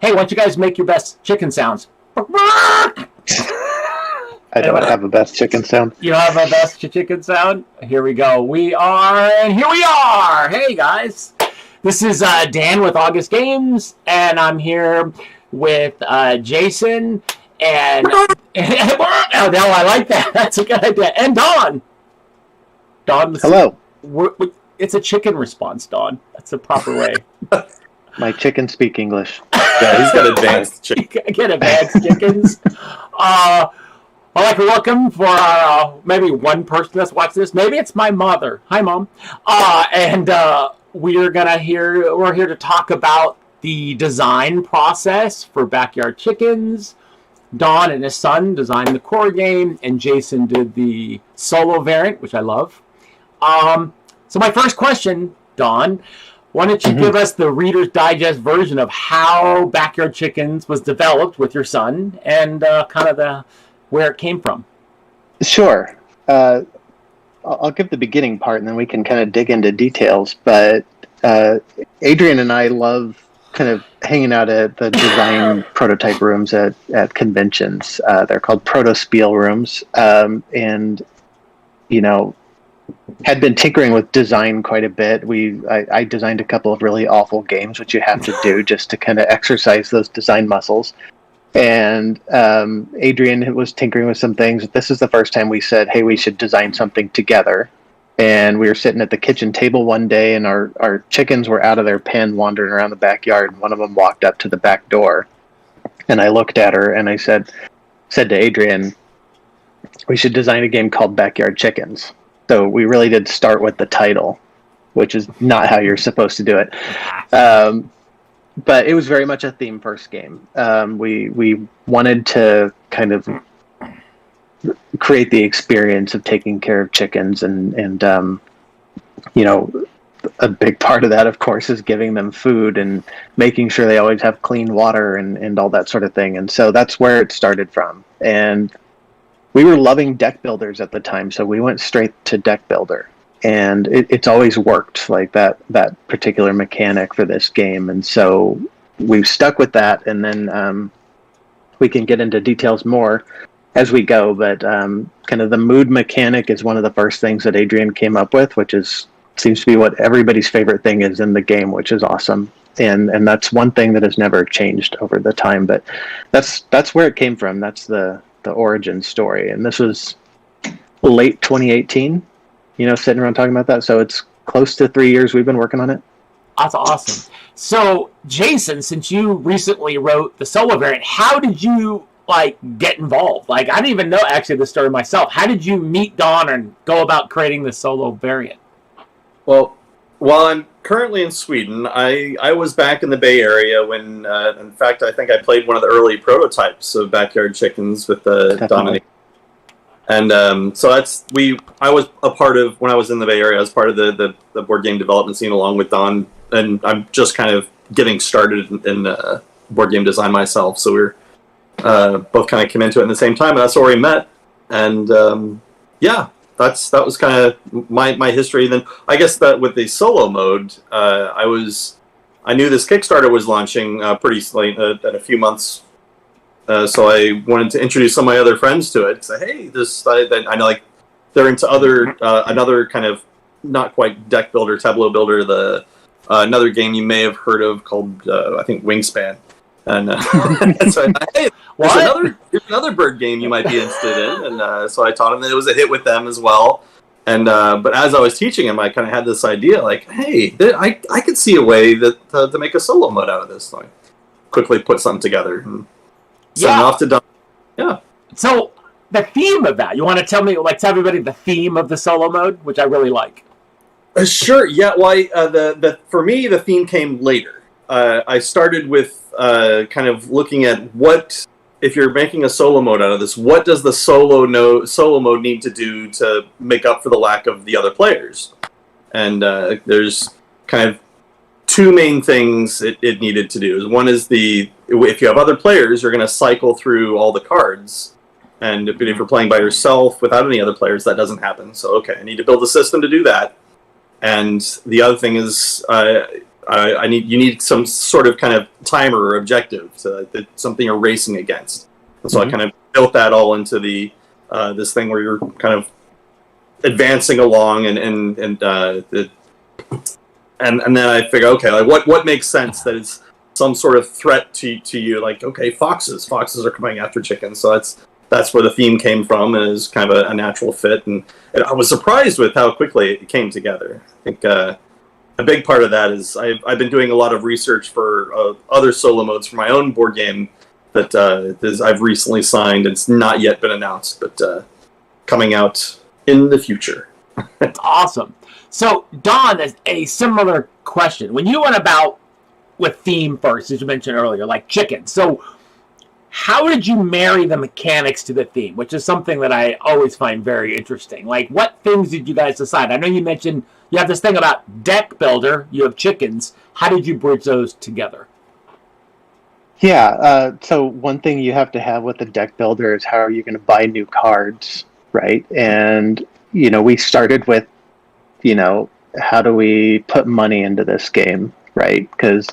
Hey, why don't you guys make your best chicken sounds? I don't have a best chicken sound. You don't have a best chicken sound? Here we go. Here we are. Hey, guys. This is Dan with August Games, and I'm here with Jason and oh, no, I like that. That's a good idea. And Don. Hello. It's a chicken response, Don. That's the proper way. My chickens speak English. Yeah, he's got advanced chickens. Get advanced chickens. I'd like to welcome for maybe one person that's watching this. Maybe it's my mother. Hi, Mom. We're here to talk about the design process for Backyard Chickens. Don and his son designed the core game, and Jason did the solo variant, which I love. So my first question, Don, why don't you give us the Reader's Digest version of how Backyard Chickens was developed with your son and kind of where it came from? Sure. I'll give the beginning part, and then we can kind of dig into details. But Adrian and I love kind of hanging out at the design prototype rooms at conventions. They're called proto-spiel rooms. And, had been tinkering with design quite a bit. I designed a couple of really awful games, which you have to do just to kind of exercise those design muscles. And Adrian was tinkering with some things. This is the first time we said, hey, we should design something together. And we were sitting at the kitchen table one day, and our chickens were out of their pen wandering around the backyard. And one of them walked up to the back door. And I looked at her, and I said to Adrian, we should design a game called Backyard Chickens. So we really did start with the title, which is not how you're supposed to do it. But it was very much a theme-first game. We wanted to kind of create the experience of taking care of chickens, and a big part of that, of course, is giving them food and making sure they always have clean water and all that sort of thing. And so that's where it started from. And we were loving deck builders at the time, so we went straight to deck builder. And it's always worked, like that particular mechanic for this game. And so we've stuck with that, and then we can get into details more as we go. But kind of the mood mechanic is one of the first things that Adrian came up with, which seems to be what everybody's favorite thing is in the game, which is awesome. And that's one thing that has never changed over the time. But that's where it came from. That's the origin story. And this was late 2018. Sitting around talking about that. So it's close to 3 years we've been working on it. That's awesome. So, Jason, since you recently wrote the solo variant, how did you get involved? I didn't even know actually the story myself. How did you meet Don and go about creating the solo variant? Well, while I'm currently in Sweden, I was back in the Bay Area when, in fact, I think I played one of the early prototypes of Backyard Chickens with Dominic. And so I was a part of, when I was in the Bay Area, I was part of the board game development scene along with Don, and I'm just kind of getting started in board game design myself, so we're both kind of came into it at the same time, and that's where we met. And that was kind of my history. And then I guess that with the solo mode, I knew this Kickstarter was launching pretty late in a few months. So I wanted to introduce some of my other friends to it. Say, hey, I know they're into another kind of not quite deck builder, tableau builder. Another game you may have heard of called I think Wingspan. And so hey, there's another bird game you might be interested in. And so I taught him, and it was a hit with them as well. And but as I was teaching him, I kind of had this idea, hey, I could see a way that to make a solo mode out of this. So I quickly put something together. And off to Don. Yeah. So the theme of that, you want to tell me, tell everybody the theme of the solo mode, which I really like. Sure. Yeah. Well, for me, the theme came later. I started with kind of looking at what, if you're making a solo mode out of this, what does the solo mode need to do to make up for the lack of the other players? And there's kind of two main things it needed to do. One is if you have other players, you're going to cycle through all the cards. And if you're playing by yourself without any other players, that doesn't happen. So, okay, I need to build a system to do that. And the other thing is you need some sort of kind of timer or objective, so that something you're racing against. And so I kind of built that all into the this thing where you're kind of advancing along, and then I figure, okay, like what makes sense that is some sort of threat to you, like, okay, foxes are coming after chickens, so that's where the theme came from, and is kind of a natural fit, and I was surprised with how quickly it came together. I think a big part of that is I've been doing a lot of research for other solo modes for my own board game that I've recently signed. It's not yet been announced, but coming out in the future. That's awesome. So, Don, there's a similar question. When you went about with theme first, as you mentioned earlier, like chicken, so how did you marry the mechanics to the theme, which is something that I always find very interesting? Like, what things did you guys decide? I know you mentioned you have this thing about deck builder, you have chickens. How did you bridge those together? Yeah, so one thing you have to have with the deck builder is how are you going to buy new cards, right? And, we started with, how do we put money into this game, right? Because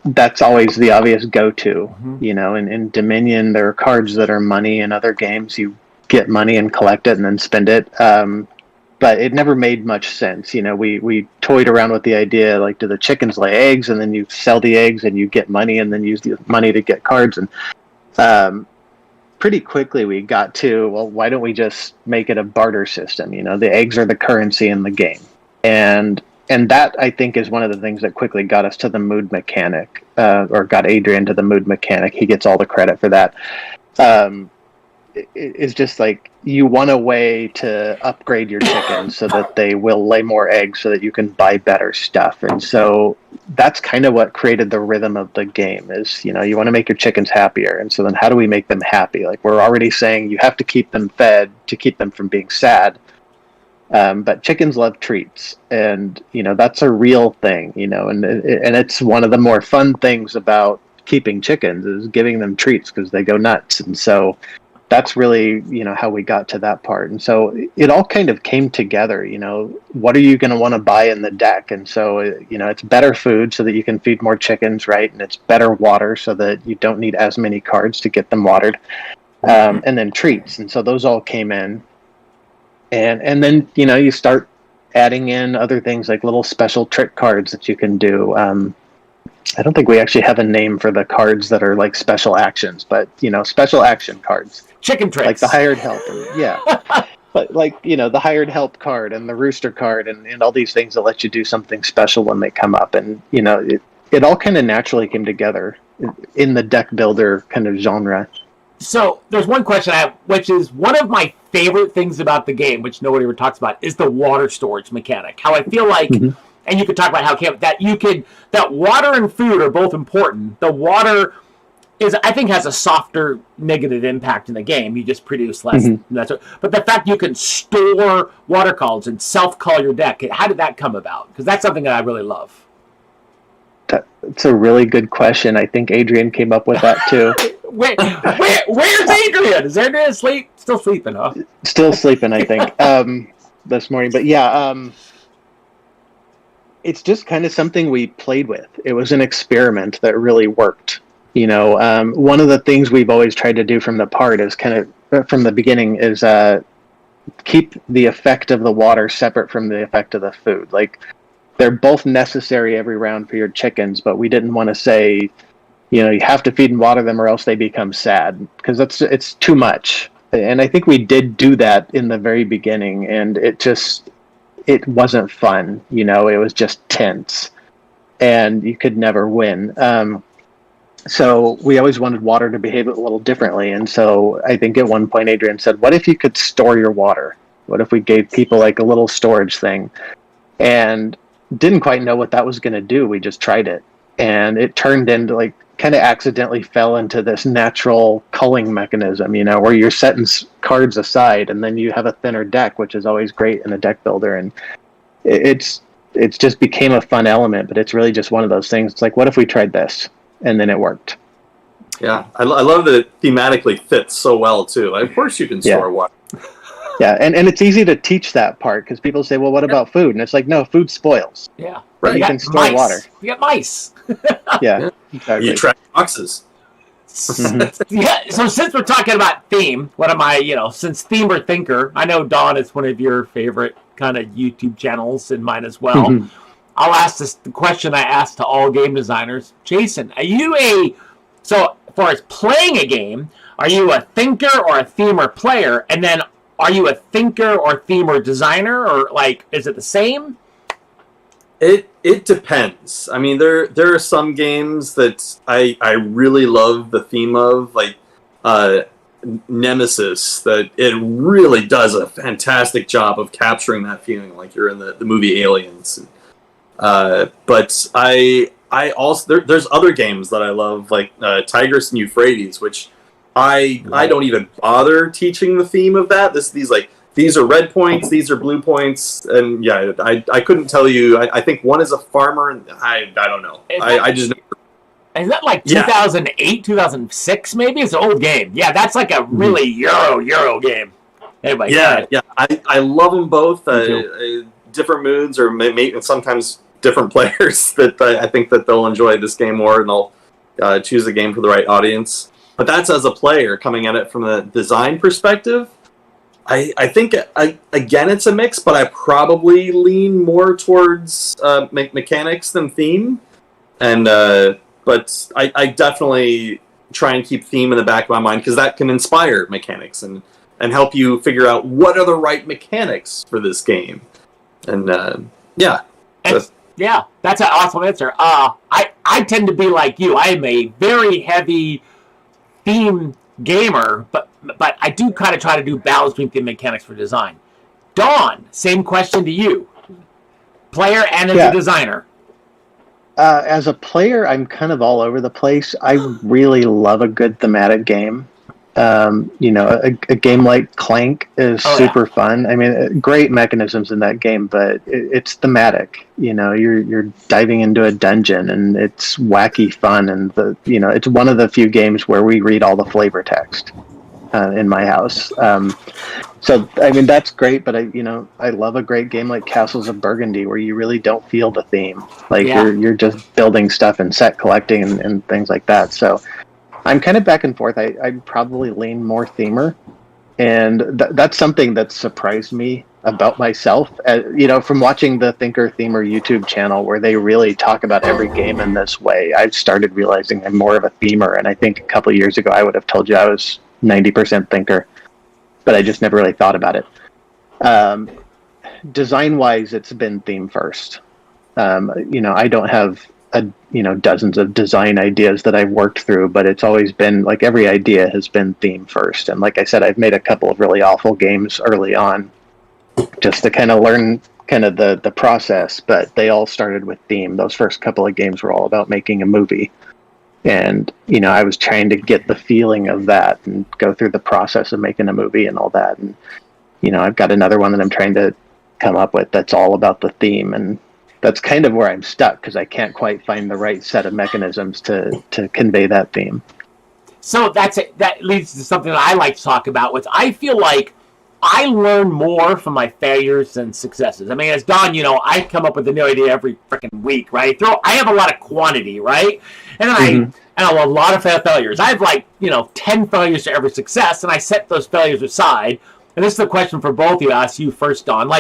that's always the obvious go-to, in Dominion, there are cards that are money. In other games, you get money and collect it and then spend it. But it never made much sense. We toyed around with the idea, like, do the chickens lay eggs, and then you sell the eggs and you get money and then use the money to get cards. And pretty quickly we got to, well, why don't we just make it a barter system? The eggs are the currency in the game. And that, I think, is one of the things that quickly got us to the mood mechanic, or got Adrian to the mood mechanic. He gets all the credit for that. It's just like, you want a way to upgrade your chickens so that they will lay more eggs so that you can buy better stuff. And so that's kind of what created the rhythm of the game is, you want to make your chickens happier. And so then how do we make them happy? Like, we're already saying you have to keep them fed to keep them from being sad. But chickens love treats, and that's a real thing, and it's one of the more fun things about keeping chickens is giving them treats because they go nuts. And so that's really how we got to that part. And so it all kind of came together. What are you going to want to buy in the deck? And so it's better food so that you can feed more chickens, right? And it's better water so that you don't need as many cards to get them watered, and then treats. And so those all came in. And then, you start adding in other things like little special trick cards that you can do. I don't think we actually have a name for the cards that are like special actions, but, special action cards. Chicken tricks. Like the hired help. Yeah. But like, the hired help card and the rooster card and all these things that let you do something special when they come up. And, it all kind of naturally came together in the deck builder kind of genre. So there's one question I have, which is one of my favorite things about the game, which nobody ever talks about, is the water storage mechanic. How I feel like, and you could talk about how that water and food are both important. The water I think has a softer negative impact in the game. You just produce less. But the fact you can store water cards and self-cull your deck, how did that come about? Because that's something that I really love. That's a really good question. I think Adrian came up with that too. Where's Adrian? Is Adrian still sleeping, huh? Still sleeping, I think, this morning. But yeah, it's just kind of something we played with. It was an experiment that really worked. One of the things we've always tried to do from the beginning is keep the effect of the water separate from the effect of the food. Like, they're both necessary every round for your chickens, but we didn't want to say, you have to feed and water them or else they become sad, because it's too much. And I think we did do that in the very beginning, and it wasn't fun. It was just tense, and you could never win. So we always wanted water to behave a little differently. And so I think at one point Adrian said, what if you could store your water? What if we gave people like a little storage thing? And didn't quite know what that was going to do. We just tried it. And it turned into kind of accidentally fell into this natural culling mechanism, where you're setting cards aside and then you have a thinner deck, which is always great in a deck builder. And it's just became a fun element, but it's really just one of those things. It's like, what if we tried this? And then it worked. Yeah, I love that it thematically fits so well, too. Of course you can store water. Yeah, and it's easy to teach that part because people say, well, what about food? And it's like, no, food spoils. Yeah. Right. You can store mice. water. You got mice. Yeah, exactly. You track boxes. Yeah. So since we're talking about theme, what am I? Since theme or thinker, I know Dawn is one of your favorite kind of YouTube channels, and mine as well. Mhm. I'll ask the question I ask to all game designers. Jason, are you so as far as playing a game, are you a thinker or a themer player? And then are you a thinker or themer designer, or is it the same? It depends. I mean, there are some games that I really love the theme of, like Nemesis, that it really does a fantastic job of capturing that feeling like you're in the movie Aliens. But I also there's other games that I love, like Tigris and Euphrates, which I don't even bother teaching the theme of that. These are red points, these are blue points, and yeah, I couldn't tell you. I think one is a farmer, and I don't know. I just. Is that like 2008, 2006 maybe? It's an old game. Yeah, that's like a really Euro game. Anyway, yeah. I love them both. Different moods, or maybe sometimes different players that I think that they'll enjoy this game more, and they'll choose a game for the right audience. But that's as a player coming at it from a design perspective. I think, again, it's a mix, but I probably lean more towards mechanics than theme. And but I definitely try and keep theme in the back of my mind, because that can inspire mechanics and help you figure out what are the right mechanics for this game. And yeah. Yeah, that's an awesome answer. I tend to be like you. I am a very heavy theme gamer, but I do kind of try to do balance between the mechanics for design. Dawn, same question to you. Player and as a designer. As a player, I'm kind of all over the place. I really love a good thematic game. A game like Clank is super fun. I mean, great mechanisms in that game, but it's thematic. You're diving into a dungeon, and it's wacky fun, and it's one of the few games where we read all the flavor text in my house. So I mean, that's great, but I love a great game like Castles of Burgundy, where you really don't feel the theme. You're just building stuff and set collecting and things like that. So I'm kind of back and forth. I'd probably lean more themer, and that's something that surprised me about myself. From watching the Thinker Themer YouTube channel, where they really talk about every game in this way, I've started realizing I'm more of a themer. And I think a couple of years ago, I would have told you I was 90% thinker, but I just never really thought about it. Design-wise, it's been theme first. I don't have dozens of design ideas that I've worked through, but it's always been like every idea has been theme first. And like I said, I've made a couple of really awful games early on just to kind of learn kind of the process, but they all started with theme. Those first couple of games were all about making a movie. And, I was trying to get the feeling of that and go through the process of making a movie and all that. And, I've got another one that I'm trying to come up with that's all about the theme. And that's kind of where I'm stuck, because I can't quite find the right set of mechanisms to convey that theme. So that leads to something that I like to talk about, which I feel like I learn more from my failures than successes. I mean, as Don, I come up with a new idea every freaking week, right? I have a lot of quantity, right? And then I have a lot of failures. I have 10 failures to every success, and I set those failures aside. And this is the question for both of you. I'll ask you first, Don.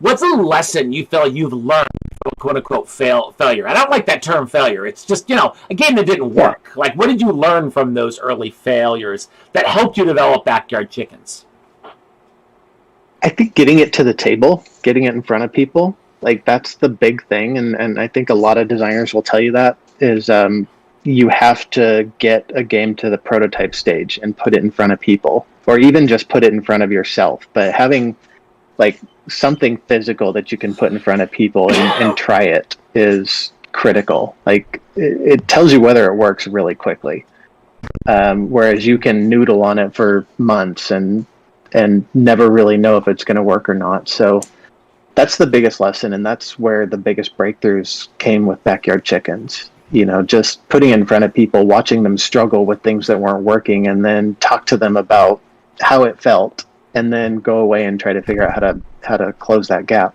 What's a lesson you feel you've learned from quote-unquote failure? I don't like that term failure. It's just, a game that didn't work. What did you learn from those early failures that helped you develop Backyard Chickens? I think getting it to the table, getting it in front of people, that's the big thing. And I think a lot of designers will tell you that is you have to get a game to the prototype stage and put it in front of people, or even just put it in front of yourself. But having something physical that you can put in front of people and try it is critical. It tells you whether it works really quickly. Whereas you can noodle on it for months and never really know if it's going to work or not. So that's the biggest lesson, and that's where the biggest breakthroughs came with Backyard Chickens. Just putting it in front of people, watching them struggle with things that weren't working, and then talk to them about how it felt, and then go away and try to figure out how to close that gap.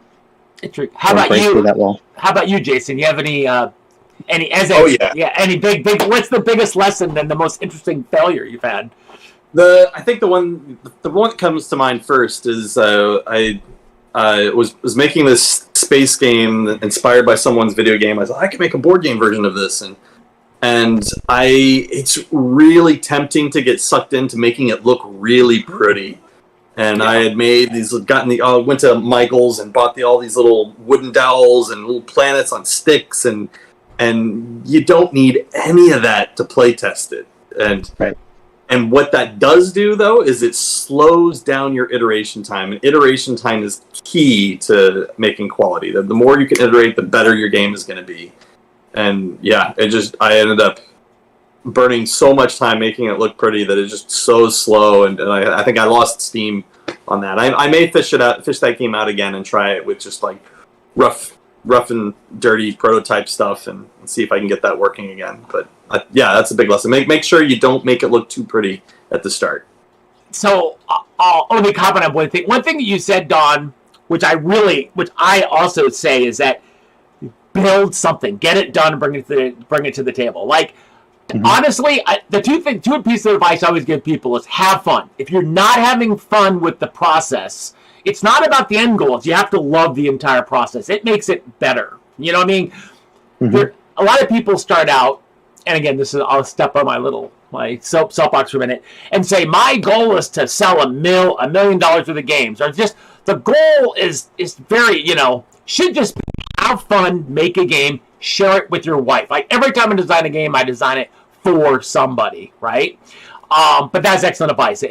How about break you? through that wall. How about you, Jason? You have any any big? What's the biggest lesson and the most interesting failure you've had? I think the one that comes to mind first is I was making this space game inspired by someone's video game. I thought I could make a board game version of this, and it's really tempting to get sucked into making it look really pretty. And I had made these, went to Michael's and bought all these little wooden dowels and little planets on sticks, and you don't need any of that to play test it. And what that does do, though, is it slows down your iteration time. And iteration time is key to making quality. The more you can iterate, the better your game is going to be. And yeah, I ended up burning so much time making it look pretty that it's just so slow. And I think I lost steam on that. I may fish that game out again and try it with just like rough and dirty prototype stuff and see if I can get that working again. But yeah, that's a big lesson. Make sure you don't make it look too pretty at the start. So let me comment on one thing. One thing that you said, Don, which I also say is that build something, get it done, bring it to the table. Like, honestly, the two pieces of advice I always give people is have fun. If you're not having fun with the process, it's not about the end goals. You have to love the entire process. It makes it better. You know what I mean? A lot of people start out, and again, I'll step on my soapbox for a minute and say my goal is to sell $1 million worth of games, or just the goal is very should just be have fun, make a game, share it with your wife. Like every time I design a game, I design it for somebody, right? But that's excellent advice.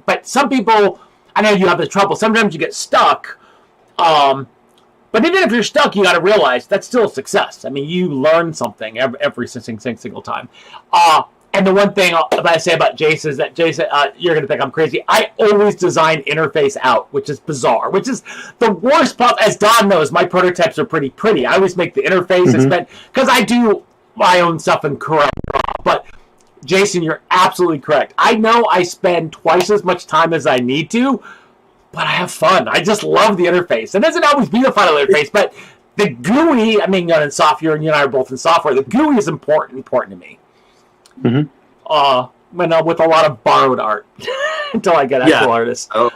But some people, I know you have this trouble. Sometimes you get stuck. But even if you're stuck, you got to realize that's still a success. I mean, you learn something every single time. And the one thing I say about Jason is that Jason, you're going to think I'm crazy. I always design interface out, which is bizarre, which is the worst part. As Don knows, my prototypes are pretty. I always make the interface because I do my own stuff in Corel. But Jason, you're absolutely correct. I know I spend twice as much time as I need to, but I have fun. I just love the interface. It doesn't always be the final interface, but the GUI, I mean, you're in software and you and I are both in software. The GUI is important to me. With a lot of borrowed art until I get actual artists. All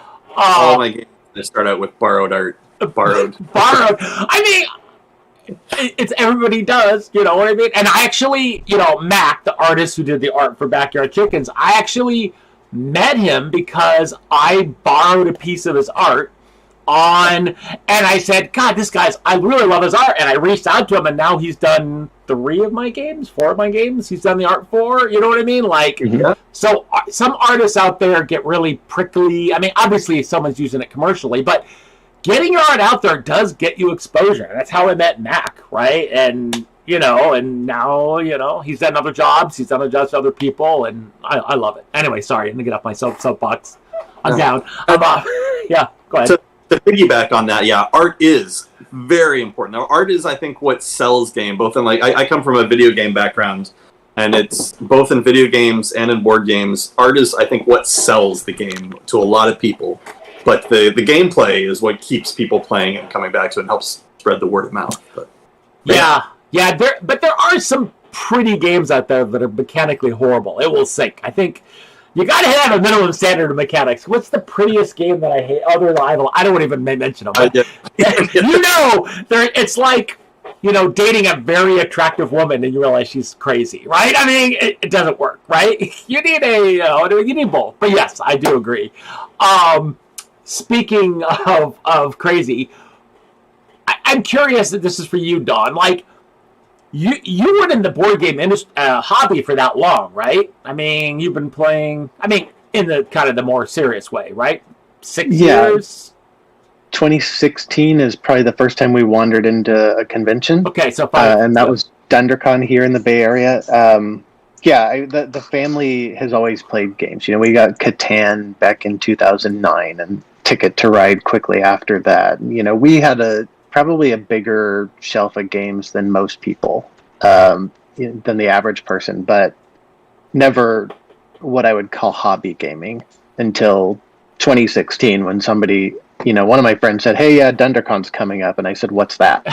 my games start out with borrowed art. Borrowed. I mean, it's everybody does, you know what I mean? And I actually, Mac, the artist who did the art for Backyard Chickens, I actually met him because I borrowed a piece of his art and I said, God, I really love his art. And I reached out to him, and now he's done 4 of my games. He's done the art for, you know what I mean? Like, So some artists out there get really prickly. I mean, obviously someone's using it commercially, but getting your art out there does get you exposure. That's how I met Mac, right? And, and now, he's done other jobs. He's done other jobs for other people, and I love it. Anyway, sorry, I'm going to get off my soapbox. I'm down. I'm off. Yeah, go ahead. To piggyback on that, art is very important. Now, art is, I think, what sells game. Both in I come from a video game background, and it's both in video games and in board games. Art is, I think, what sells the game to a lot of people. But the gameplay is what keeps people playing and coming back to it and helps spread the word of mouth. But, there are some pretty games out there that are mechanically horrible. It will sink. I think you got to have a minimum standard of mechanics. What's the prettiest game that I hate? Other than I don't even mention them. It's like, dating a very attractive woman and you realize she's crazy, right? I mean, it doesn't work, right? You need you need both. But yes, I do agree. Speaking of crazy, I'm curious that this is for you, Don. Like, you weren't in the board game hobby for that long, right? I mean, you've been playing, in the kind of the more serious way, right? 6 years? 2016 is probably the first time we wandered into a convention. Okay, so 5. And that was DunderCon here in the Bay Area. The family has always played games. We got Catan back in 2009 and Ticket to Ride quickly after that. We had probably a bigger shelf of games than most people, than the average person, but never what I would call hobby gaming until 2016 when somebody one of my friends said, "Hey, DunderCon's coming up," and I said, "What's that?"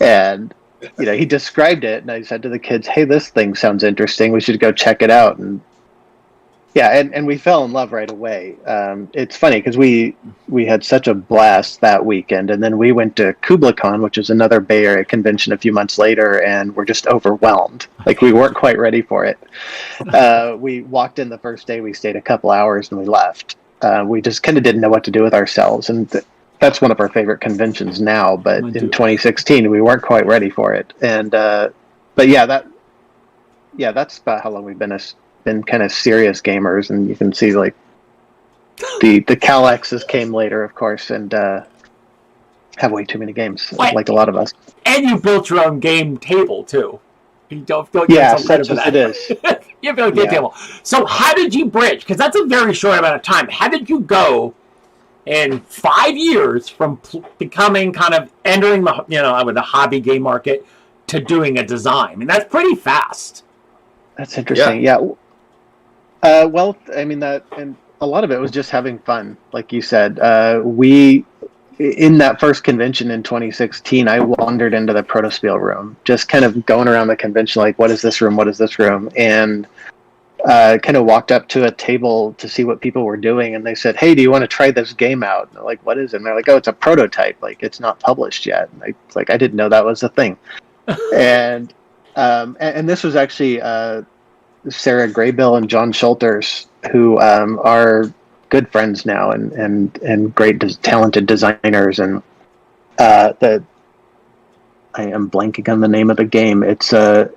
And he described it, and I said to the kids, "Hey, this thing sounds interesting. We should go check it out." And and we fell in love right away. It's funny because we had such a blast that weekend, and then we went to KublaCon, which is another Bay Area convention, a few months later, and we're just overwhelmed. Like, we weren't quite ready for it. We walked in the first day, we stayed a couple hours, and we left. We just kind of didn't know what to do with ourselves, and that's one of our favorite conventions now. But in 2016, we weren't quite ready for it. And that's about how long we've been kind of serious gamers. And you can see like the Calexes came later, of course, and have way too many games, like a lot of us. And you built your own game table too. You don't such as it is. You built a game table. So how did you bridge? Because that's a very short amount of time. How did you go in 5 years from becoming kind of entering the hobby game market to doing a design? I mean, that's pretty fast. That's interesting. Yeah. Well, I mean, and a lot of it was just having fun, like you said. In that first convention in 2016, I wandered into the Protospiel room, just kind of going around the convention, like, what is this room? What is this room? And kind of walked up to a table to see what people were doing, and they said, "Hey, do you want to try this game out?" And they're like, "What is it?" And they're like, "Oh, it's a prototype. Like, it's not published yet." And I didn't know that was a thing. And this was actually Sarah Graybill and John Schulters, who are good friends now and great talented designers. And I am blanking on the name of the game. It's a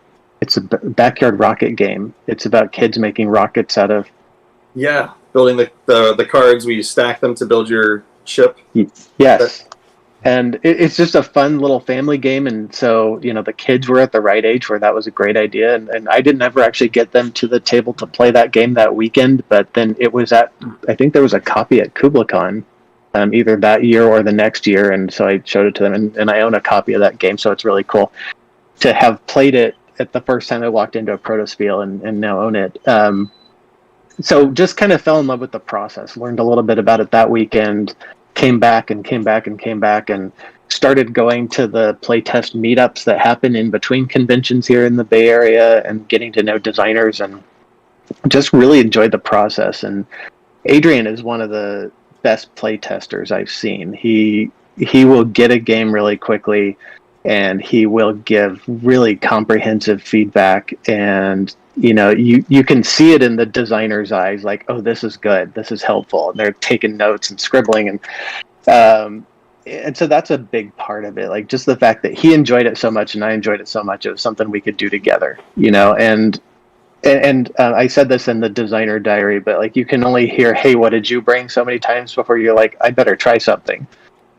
backyard rocket game. It's about kids making rockets out of building the cards where you stack them to build your ship. Yes. And it's just a fun little family game. And so, the kids were at the right age where that was a great idea. And I didn't ever actually get them to the table to play that game that weekend. But then it was I think there was a copy at KublaCon, either that year or the next year. And so I showed it to them. And I own a copy of that game. So it's really cool to have played it at the first time I walked into a Protospiel and now own it. So just kind of fell in love with the process, learned a little bit about it that weekend. Came back and started going to the playtest meetups that happen in between conventions here in the Bay Area and getting to know designers, and just really enjoyed the process. And Adrian is one of the best playtesters I've seen. He will get a game really quickly, and he will give really comprehensive feedback. And you can see it in the designer's eyes, like, oh, this is good, this is helpful, and they're taking notes and scribbling, and so that's a big part of it. Like, just the fact that he enjoyed it so much and I enjoyed it so much, it was something we could do together, and I said this in the designer diary, but like, you can only hear, "Hey, what did you bring?" so many times before you're like, I better try something.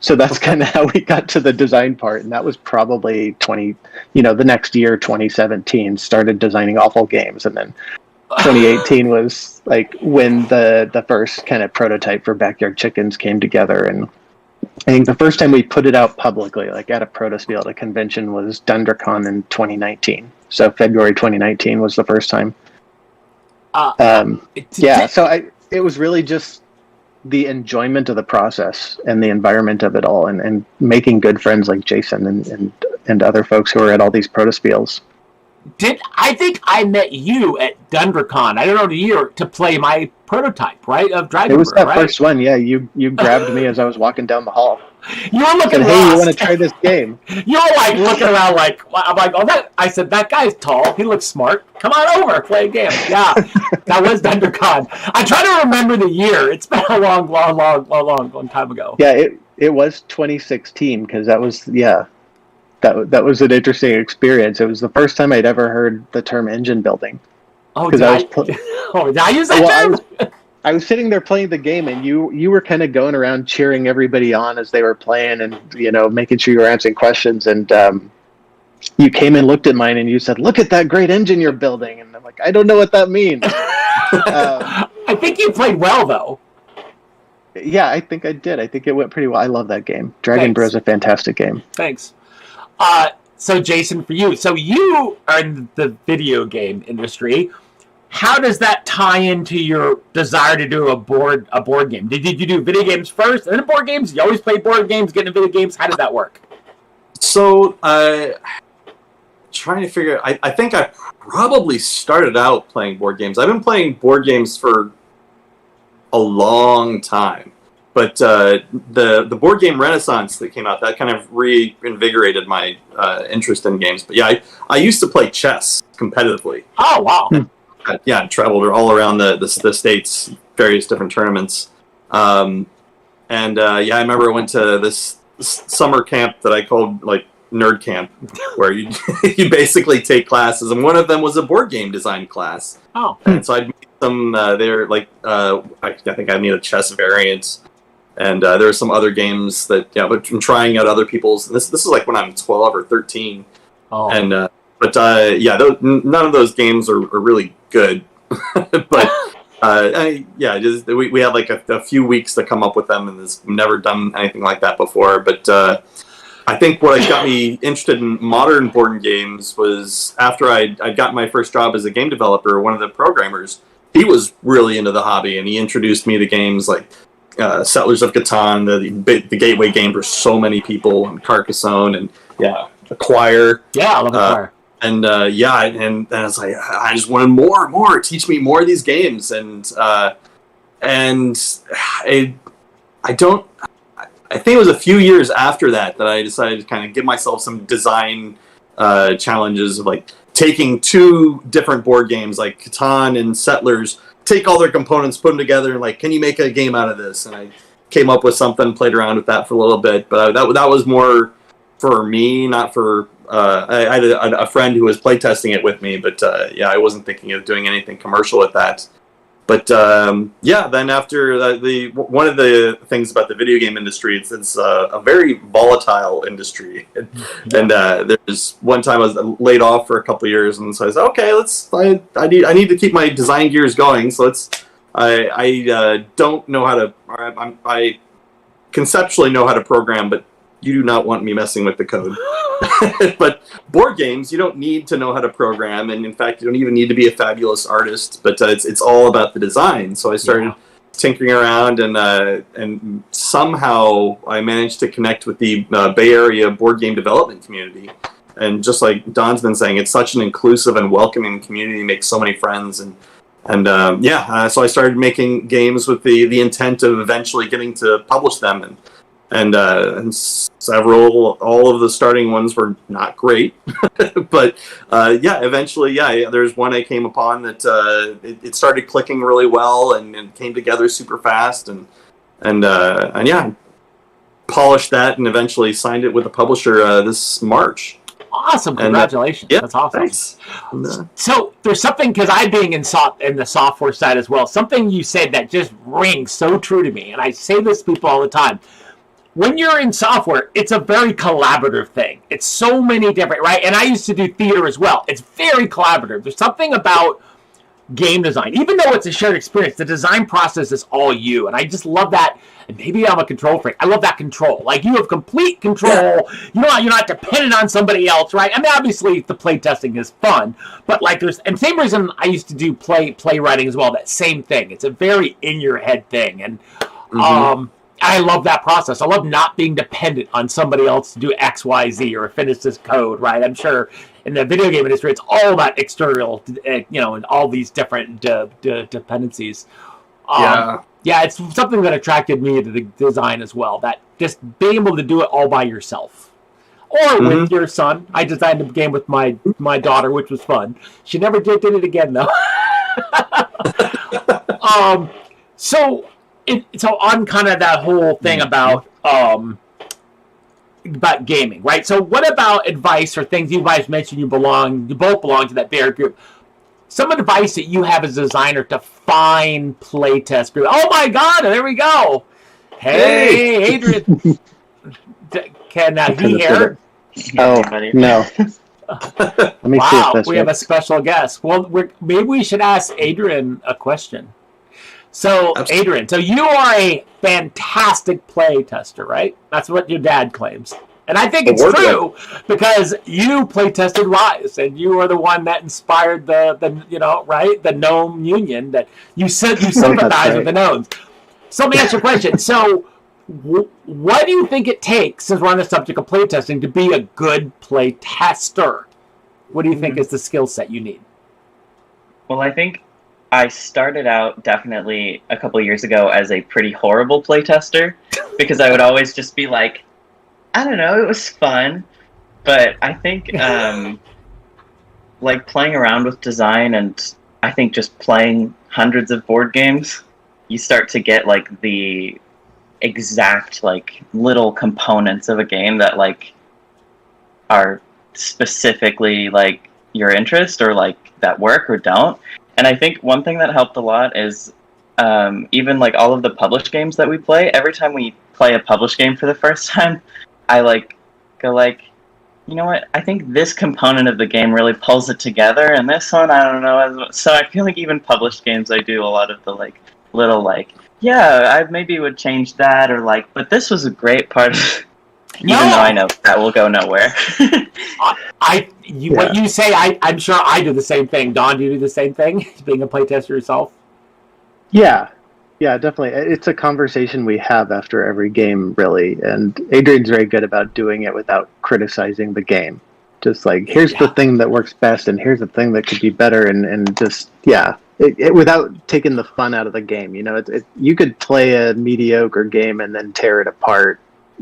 So that's kind of how we got to the design part, and that was probably the next year, 2017, started designing awful games, and then 2018 was like when the first kind of prototype for Backyard Chickens came together. And I think the first time we put it out publicly, like at a Protospiel at a convention, was DunderCon in 2019. So February 2019 was the first time. So it was really just the enjoyment of the process and the environment of it all, and making good friends like Jason and other folks who are at all these Protospiels. I think I met you at DunderCon, I don't know the year, to play my prototype, right, of Dragon. It was that first one, yeah. You grabbed me as I was walking down the hall. You were looking said, "Hey, you want to try this game?" You were like looking around, like, I'm like, "Oh, I said, that guy's tall. He looks smart. Come on over, play a game." Yeah, that was DunderCon. I try to remember the year. It's been a long time ago. Yeah, it was 2016, because that was that was an interesting experience. It was the first time I'd ever heard the term engine building. Oh, did I use that term? I was sitting there playing the game, and you were kind of going around cheering everybody on as they were playing, and making sure you were answering questions. And you came and looked at mine, and you said, "Look at that great engine you're building." And I'm like, "I don't know what that means." I think you played well, though. Yeah, I think I did. I think it went pretty well. I love that game. Dragon Bro is a fantastic game. Thanks. So, Jason, for you, so you are in the video game industry. how does that tie into your desire to do a board game? Did you do video games first and then board games? You always play board games, get into video games? How did that work? So, trying to figure out, I think I probably started out playing board games. I've been playing board games for a long time. But the board game renaissance that came out, that kind of reinvigorated my interest in games. But yeah, I used to play chess competitively. Oh, wow. I traveled all around the States, various different tournaments. I remember I went to this summer camp that I called like nerd camp, where you you basically take classes, and one of them was a board game design class. Oh. And so I'd meet some there, like I think I made a chess variant. And there were some other games that, but I'm trying out other people's. This is like when I'm 12 or 13. Oh. And none of those games are really good. But we had like a few weeks to come up with them, and I've never done anything like that before. But I think what got me interested in modern board games was after I'd gotten my first job as a game developer. One of the programmers, he was really into the hobby, and he introduced me to games like Settlers of Catan, the gateway game for so many people, and Carcassonne, and Acquire. Yeah, I love Acquire. And I was like, I just wanted more. Teach me more of these games, and I think it was a few years after that I decided to kind of give myself some design challenges of like taking two different board games like Catan and Settlers, take all their components, put them together, and like, can you make a game out of this? And I came up with something, played around with that for a little bit, but that was more for me, not for. I had a friend who was playtesting it with me, but I wasn't thinking of doing anything commercial with that. But then after one of the things about the video game industry, it's a very volatile industry, and there's one time I was laid off for a couple of years, and so I said, okay, I need to keep my design gears going, so I don't know how to. I conceptually know how to program, but you do not want me messing with the code. But board games, you don't need to know how to program, and in fact, you don't even need to be a fabulous artist. But it's all about the design. So I started tinkering around, and somehow I managed to connect with the Bay Area board game development community. And just like Don's been saying, it's such an inclusive and welcoming community. Make so many friends, so I started making games with the intent of eventually getting to publish them, and all of the starting ones were not great, but eventually, there's one I came upon that it started clicking really well and came together super fast, and polished that and eventually signed it with a publisher this March. Awesome! Congratulations. That's awesome. Thanks. So there's something, because I being in the software side as well, something you said that just rings so true to me, and I say this to people all the time. When you're in software, it's a very collaborative thing. It's so many different, right? And I used to do theater as well. It's very collaborative. There's something about game design. Even though it's a shared experience, the design process is all you. And I just love that. And maybe I'm a control freak. I love that control. Like, you have complete control. You're not dependent on somebody else, right? I mean, obviously, the play testing is fun. But, like, and same reason I used to do playwriting as well. That same thing. It's a very in-your-head thing. And, I love that process. I love not being dependent on somebody else to do X, Y, Z or finish this code, right? I'm sure in the video game industry, it's all about external, and all these different dependencies. It's something that attracted me to the design as well, that just being able to do it all by yourself. Or with your son. I designed a game with my daughter, which was fun. She never did it again, though. So on kind of that whole thing about gaming, right? So what about advice or things you guys mentioned? You both belong to that Bear group. Some advice that you have as a designer to find playtest group. Oh my God! There we go. Hey, Adrian. Can he hear? Oh no. Let me see if this we have a special guest. Well, maybe we should ask Adrian a question. So, Adrian, you are a fantastic play tester, right? That's what your dad claims. And I think it's true because you play tested Rise, and you are the one that inspired the the Gnome Union that you said you sympathize with the gnomes. So let me ask you a question. So what do you think it takes, since we're on the subject of playtesting, to be a good playtester? What do you think is the skill set you need? Well, I think I started out definitely a couple of years ago as a pretty horrible playtester because I would always just be like, I don't know, it was fun. But I think like playing around with design, and I think just playing hundreds of board games, you start to get like the exact like little components of a game that like are specifically like your interest or like that work or don't. And I think one thing that helped a lot is even like all of the published games that we play, every time we play a published game for the first time, I like go like, you know what, I think this component of the game really pulls it together, and this one I don't know. So I feel like even published games, I do a lot of the like little like, yeah, I maybe would change that, or like, but this was a great part of even though I know that will go nowhere. What you say, I'm sure I do the same thing. Don, do you do the same thing, being a playtester yourself? Yeah, definitely. It's a conversation we have after every game, really. And Adrian's very good about doing it without criticizing the game. Just like, here's the thing that works best, and here's the thing that could be better, and just, without taking the fun out of the game. You know, you could play a mediocre game and then tear it apart,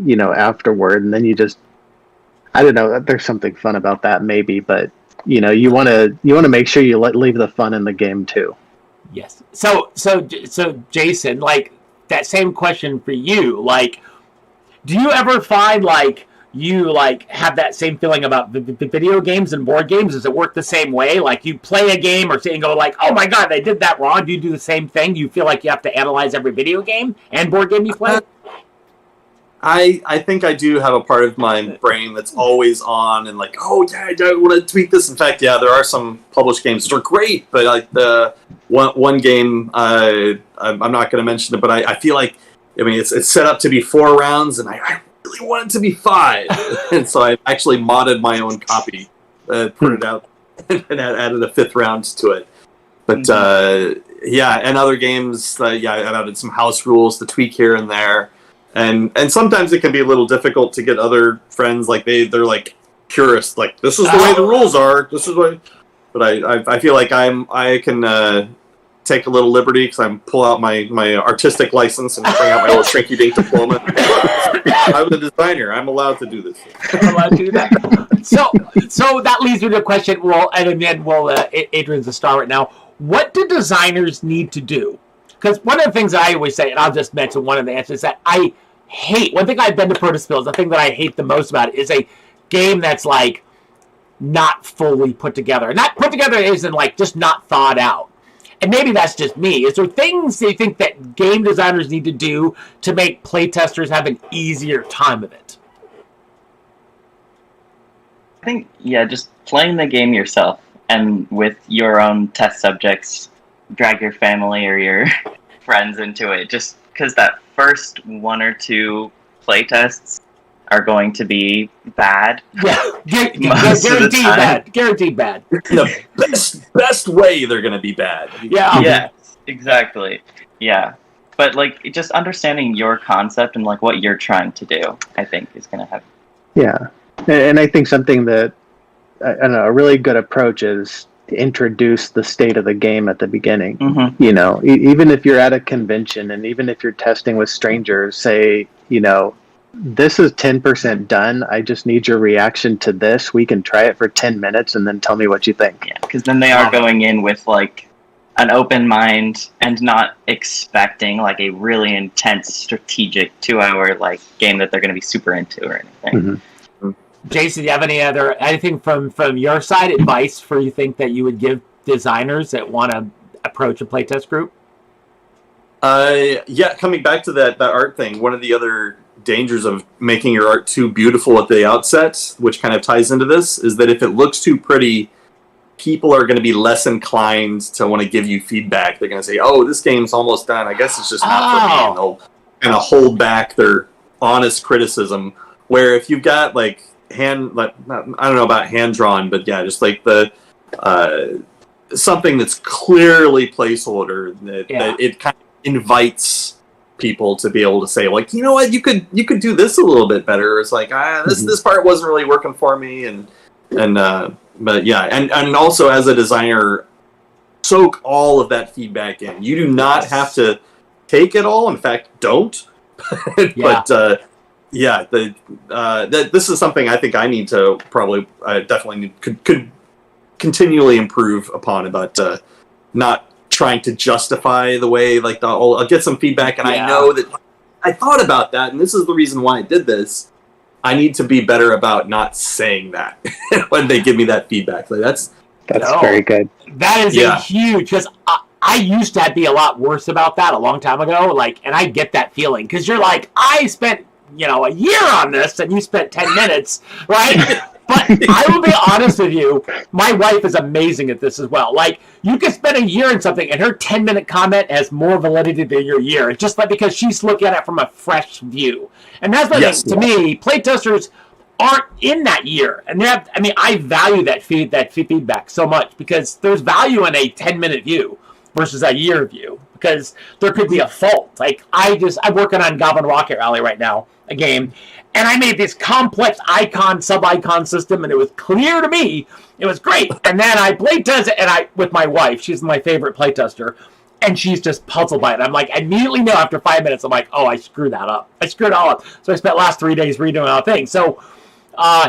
afterward, and then you just, I don't know, there's something fun about that maybe, but you want to make sure you leave the fun in the game too. Yes. So Jason, like that same question for you, like, do you ever find like you like have that same feeling about the video games and board games? Does it work the same way? Like you play a game or go like, oh my god, they did that wrong. Do you do the same thing? Do you feel like you have to analyze every video game and board game you play? I think I do have a part of my brain that's always on and like, oh yeah, I don't want to tweak this. In fact, there are some published games that are great, but like the one game, I'm not going to mention it, but I feel like, it's set up to be 4 rounds, and I really want it to be 5, and so I actually modded my own copy, put it out, and added a 5th round to it. But and other games, I've added some house rules to tweak here and there. And sometimes it can be a little difficult to get other friends, like they're like purists, like this is the way the rules are. This is what. But I feel like I can take a little liberty because I pull out my artistic license and bring out my little shrinky dink diploma. I'm the designer. I'm allowed to do this. I'm allowed to do that. So that leads me to the question. Well, and then Adrian's the star right now. What do designers need to do? Because one of the things that I always say, and I'll just mention one of the answers, that I hate, one thing I've been to Proto Spills, the thing that I hate the most about it is a game that's like not fully put together. Not put together isn't like just not thought out. And maybe that's just me. Is there things you think that game designers need to do to make playtesters have an easier time of it? I think, just playing the game yourself and with your own test subjects, drag your family or your friends into it, just because that first 1 or 2 playtests are going to be bad. Yeah, guaranteed bad. Guaranteed bad. The best way they're going to be bad. Yeah. Yes, exactly. Yeah. But like just understanding your concept and like what you're trying to do, I think is going to have. Yeah. And I think something that, I don't know, a really good approach is introduce the state of the game at the beginning. Mm-hmm. Even if you're at a convention and even if you're testing with strangers, say, this is 10% done. I just need your reaction to this. We can try it for 10 minutes and then tell me what you think. Yeah, because then they are going in with like an open mind and not expecting like a really intense strategic 2-hour like game that they're going to be super into or anything. Mm-hmm. Jason, do you have anything from your side, advice for you think that you would give designers that want to approach a playtest group? Coming back to that art thing, one of the other dangers of making your art too beautiful at the outset, which kind of ties into this, is that if it looks too pretty, people are going to be less inclined to want to give you feedback. They're going to say, oh, this game's almost done. I guess it's just not for me. And they'll kind of hold back their honest criticism. where if you've got like I don't know about hand drawn, but yeah, just like the something that's clearly placeholder that it kind of invites people to be able to say, like, you know what, you could do this a little bit better. It's like, this part wasn't really working for me, and but yeah, and also as a designer, soak all of that feedback in. You do not have to take it all. In fact, don't. But this is something I think I need to probably definitely could continually improve upon about not trying to justify the way, like, I'll get some feedback and I know that I thought about that and this is the reason why I did this. I need to be better about not saying that when they give me that feedback. Like that's very good. That is a huge, because I used to be a lot worse about that a long time ago. Like, and I get that feeling because you're like, I spent a year on this and you spent 10 minutes, right? But I will be honest with you, my wife is amazing at this as well. Like, you can spend a year in something, and her 10-minute comment has more validity than your year. It's just like because she's looking at it from a fresh view. And that's what to me, playtesters aren't in that year. And I value that feedback so much because there's value in a 10-minute view versus a year view. Because there could be a fault. Like, I'm working on Goblin Rocket Rally right now, a game, and I made this complex sub-icon system, and it was clear to me. It was great. And then I playtest it, with my wife. She's my favorite playtester, and she's just puzzled by it. I'm like, I immediately know after 5 minutes, I'm like, oh, I screwed that up. I screwed it all up. So I spent the last 3 days redoing all the things. So,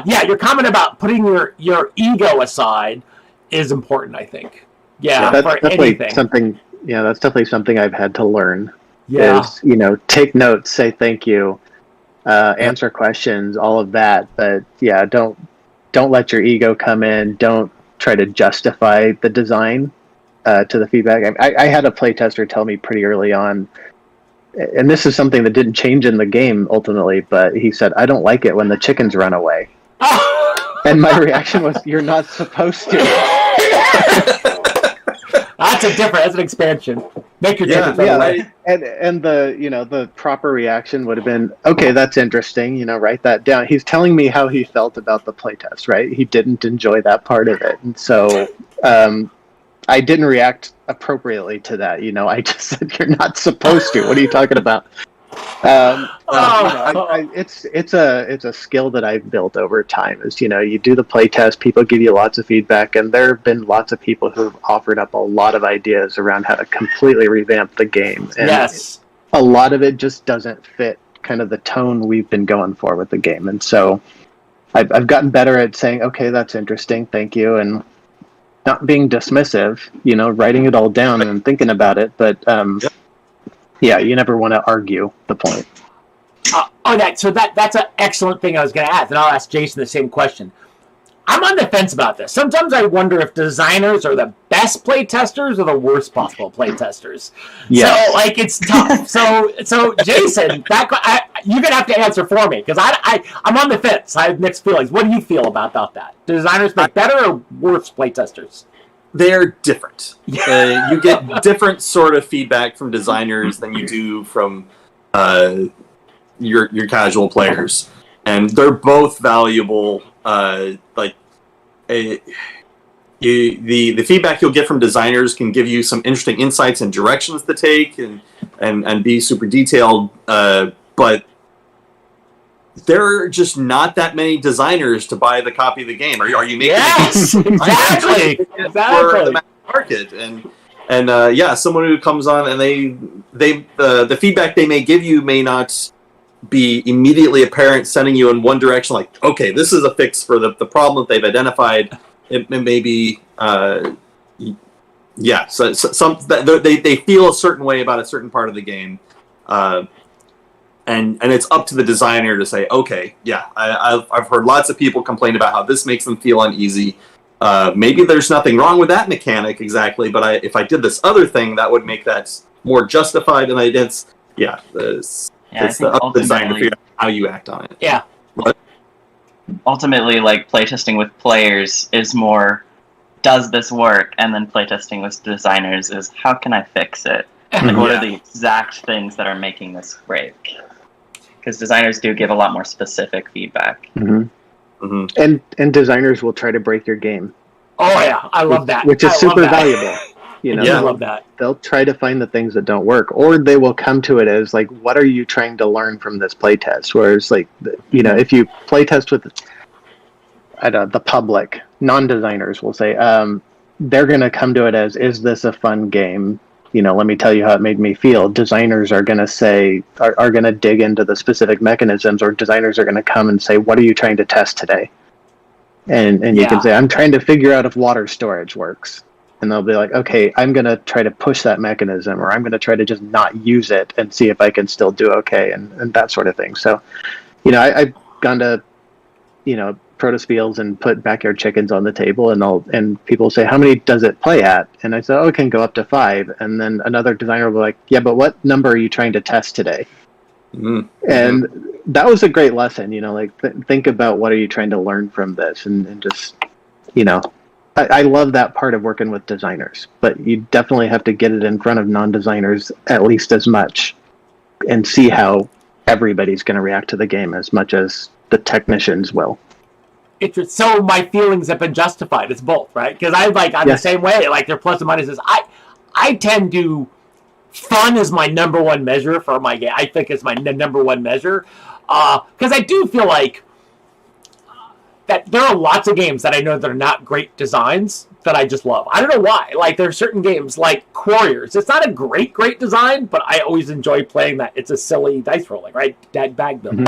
your comment about putting your ego aside is important, I think. Yeah, that's for definitely anything. something. Yeah, that's definitely something I've had to learn. Yeah. Is, take notes, say thank you, answer questions, all of that. But yeah, don't let your ego come in. Don't try to justify the design to the feedback. I had a playtester tell me pretty early on, and this is something that didn't change in the game ultimately, but he said, I don't like it when the chickens run away. And my reaction was, you're not supposed to. That's an expansion. Make your chickens run away. And the proper reaction would have been, okay, that's interesting. Write that down. He's telling me how he felt about the playtest, right? He didn't enjoy that part of it, and so I didn't react appropriately to that. I just said, you're not supposed to. What are you talking about? It's a skill that I've built over time. Is you do the play test, people give you lots of feedback, and there have been lots of people who've offered up a lot of ideas around how to completely revamp the game. And a lot of it just doesn't fit kind of the tone we've been going for with the game, and so I've gotten better at saying, okay, that's interesting, thank you, and not being dismissive. Writing it all down and thinking about it, but. Yeah, you never want to argue the point. That's an excellent thing I was going to ask, and I'll ask Jason the same question. I'm on the fence about this. Sometimes I wonder if designers are the best playtesters or the worst possible playtesters. Yes. So, it's tough. So Jason, you're going to have to answer for me, because I'm on the fence. I have mixed feelings. What do you feel about that? Do designers make better or worse playtesters? They're different. You get different sort of feedback from designers than you do from your casual players, and they're both valuable. The feedback you'll get from designers can give you some interesting insights and directions to take, and be super detailed. But there are just not that many designers to buy the copy of the game. Are you making exactly for the market? And someone who comes on and the feedback they may give you may not be immediately apparent, sending you in one direction. Like, okay, this is a fix for the problem that they've identified. It may be, So they feel a certain way about a certain part of the game. And it's up to the designer to say, okay, I've heard lots of people complain about how this makes them feel uneasy. Maybe there's nothing wrong with that mechanic exactly, but if I did this other thing, that would make that more justified. And it's the up to the designer to figure out how you act on it. Yeah. What? Ultimately, playtesting with players is more, does this work? And then playtesting with designers is, how can I fix it? What are the exact things that are making this break? because designers do give a lot more specific feedback. And designers will try to break your game. Oh yeah, I love that. Which is I super love that. valuable. You know, I love that. They'll try to find the things that don't work, or they will come to it as like, what are you trying to learn from this playtest? Whereas, like, you know, if you playtest with the public, non-designers will say, they're going to come to it as, is this a fun game? You know, let me tell you how it made me feel. Designers are going to say, are going to dig into the specific mechanisms, or designers are going to come and say, what are you trying to test today? And you can say, I'm trying to figure out if water storage works. And they'll be like, okay, I'm going to try to push that mechanism, or I'm going to try to just not use it and see if I can still do okay, and that sort of thing. So, you know, I've gone to, you know, Protospiels and put Backyard Chickens on the table, and people say, how many does it play at? And I say, oh, it can go up to 5. And then another designer will be like, yeah, but what number are you trying to test today? And that was a great lesson, you know, like think about what are you trying to learn from this, and just, you know, I love that part of working with designers, but you definitely have to get it in front of non-designers at least as much and see how everybody's going to react to the game as much as the technicians will. So my feelings have been justified. It's both, right? Because I'm the same way. Like, they're plus and minuses. I tend to, fun is my number one measure for my game. I think it's my number one measure. Because I do feel like that there are lots of games that I know that are not great designs that I just love. I don't know why. Like, there are certain games like Warriors. It's not a great design, but I always enjoy playing that. It's a silly dice rolling, right? That bag building.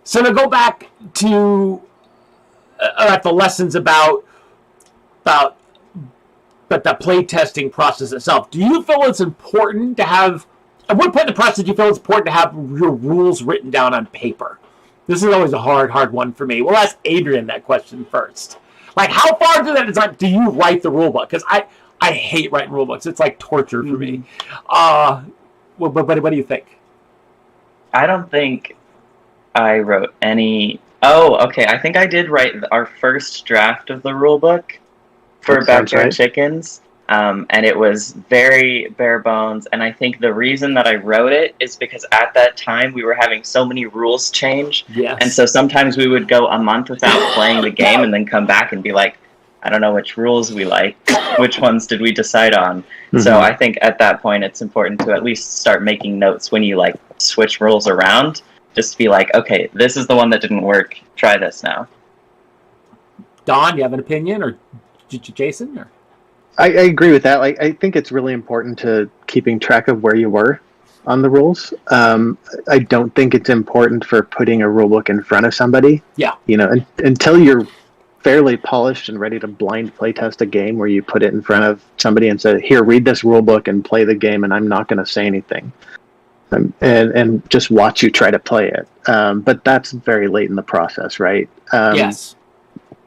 So to go back to the lessons about the playtesting process itself, do you feel it's important to have, at what point in the process do you feel it's important to have your rules written down on paper? This is always a hard one for me. We'll ask Adrian that question first. Like, how far through that design do you write the rule book? Because I hate writing rule books. It's like torture for me. What do you think? I don't think I wrote any. Oh, okay. I think I did write our first draft of the rule book for Backyard Chickens. And it was very bare bones. And I think the reason that I wrote it is because at that time we were having so many rules change. Yes. And so sometimes we would go a month without playing the game and then come back and be like, I don't know which rules we like. Which ones did we decide on? So I think at that point it's important to at least start making notes when you like switch rules around. Just to be like, okay, this is the one that didn't work. Try this now. Don, do you have an opinion? Or Jason? Or? I agree with that. Like, I think it's really important to keeping track of where you were on the rules. I don't think it's important for putting a rule book in front of somebody. Yeah. You know, until you're fairly polished and ready to blind playtest a game where you put it in front of somebody and say, here, read this rule book and play the game, and I'm not going to say anything. And just watch you try to play it. But that's very late in the process, right? Yes.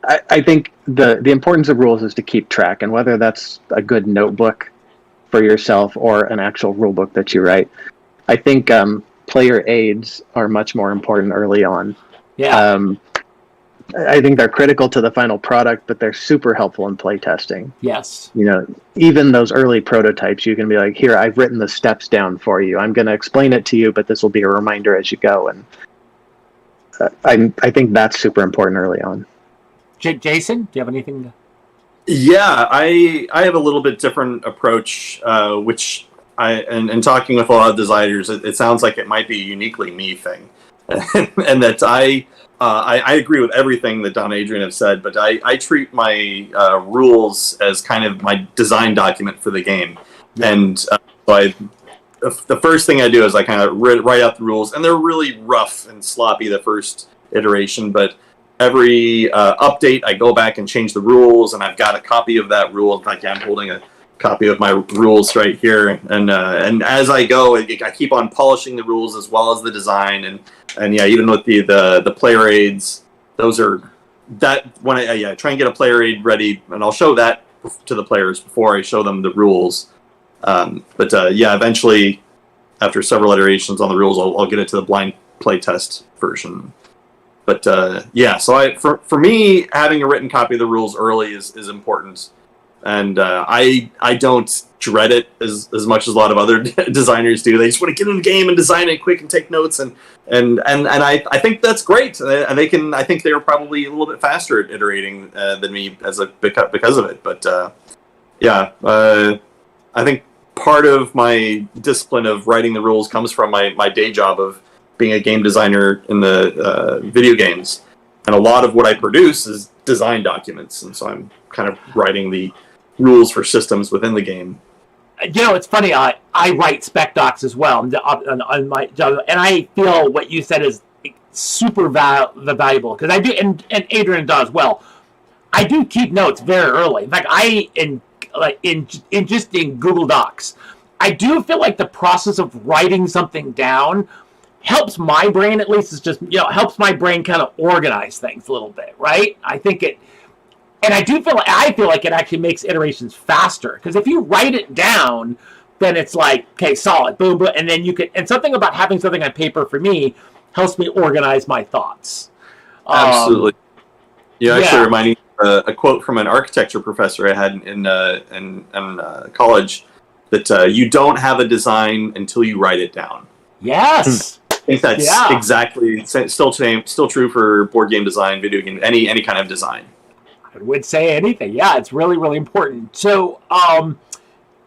I think the importance of rules is to keep track, and whether that's a good notebook for yourself or an actual rule book that you write. I think player aids are much more important early on. Yeah. I think they're critical to the final product, but they're super helpful in playtesting. Yes. You know, even those early prototypes, you can be like, here, I've written the steps down for you. I'm going to explain it to you, but this will be a reminder as you go. And I think that's super important early on. Jason, do you have anything to... Yeah, I have a little bit different approach, which and talking with a lot of designers, it sounds like it might be a uniquely me thing. And that I agree with everything that Don and Adrian have said, but I treat my rules as kind of my design document for the game. Yeah. And so the first thing I do is I kind of write out the rules, and they're really rough and sloppy the first iteration, but every update I go back and change the rules, and I've got a copy of that rule. In fact, I'm holding a copy of my rules right here, and as I go, I keep on polishing the rules as well as the design, and yeah, even with the player aids, those are that when I try and get a player aid ready, and I'll show that to the players before I show them the rules. But eventually, after several iterations on the rules, I'll get it to the blind playtest version. But so for me, having a written copy of the rules early is important. and I don't dread it as much as a lot of other designers do. They just want to get in the game and design it quick and take notes, and I think that's great. And I think they were probably a little bit faster at iterating than me because of it. But I think part of my discipline of writing the rules comes from my day job of being a game designer in the video games, and a lot of what I produce is design documents, and so I'm kind of writing the rules for systems within the game. It's funny. I write spec docs as well on my job, and I feel what you said is super valuable, because I do, and Adrian does well. I do keep notes very early. In fact, in Google Docs, I do feel like the process of writing something down helps my brain, at least. It's just helps my brain kind of organize things a little bit, right? I think it. And I feel like it actually makes iterations faster, because if you write it down, then it's like, okay, solid, boom, boom, and then and something about having something on paper for me helps me organize my thoughts. Absolutely. Actually reminding a quote from an architecture professor I had in college, that you don't have a design until you write it down. Yes. I think that's exactly still true for board game design, video game, any kind of design. I would say anything. Yeah, it's really, really important. So,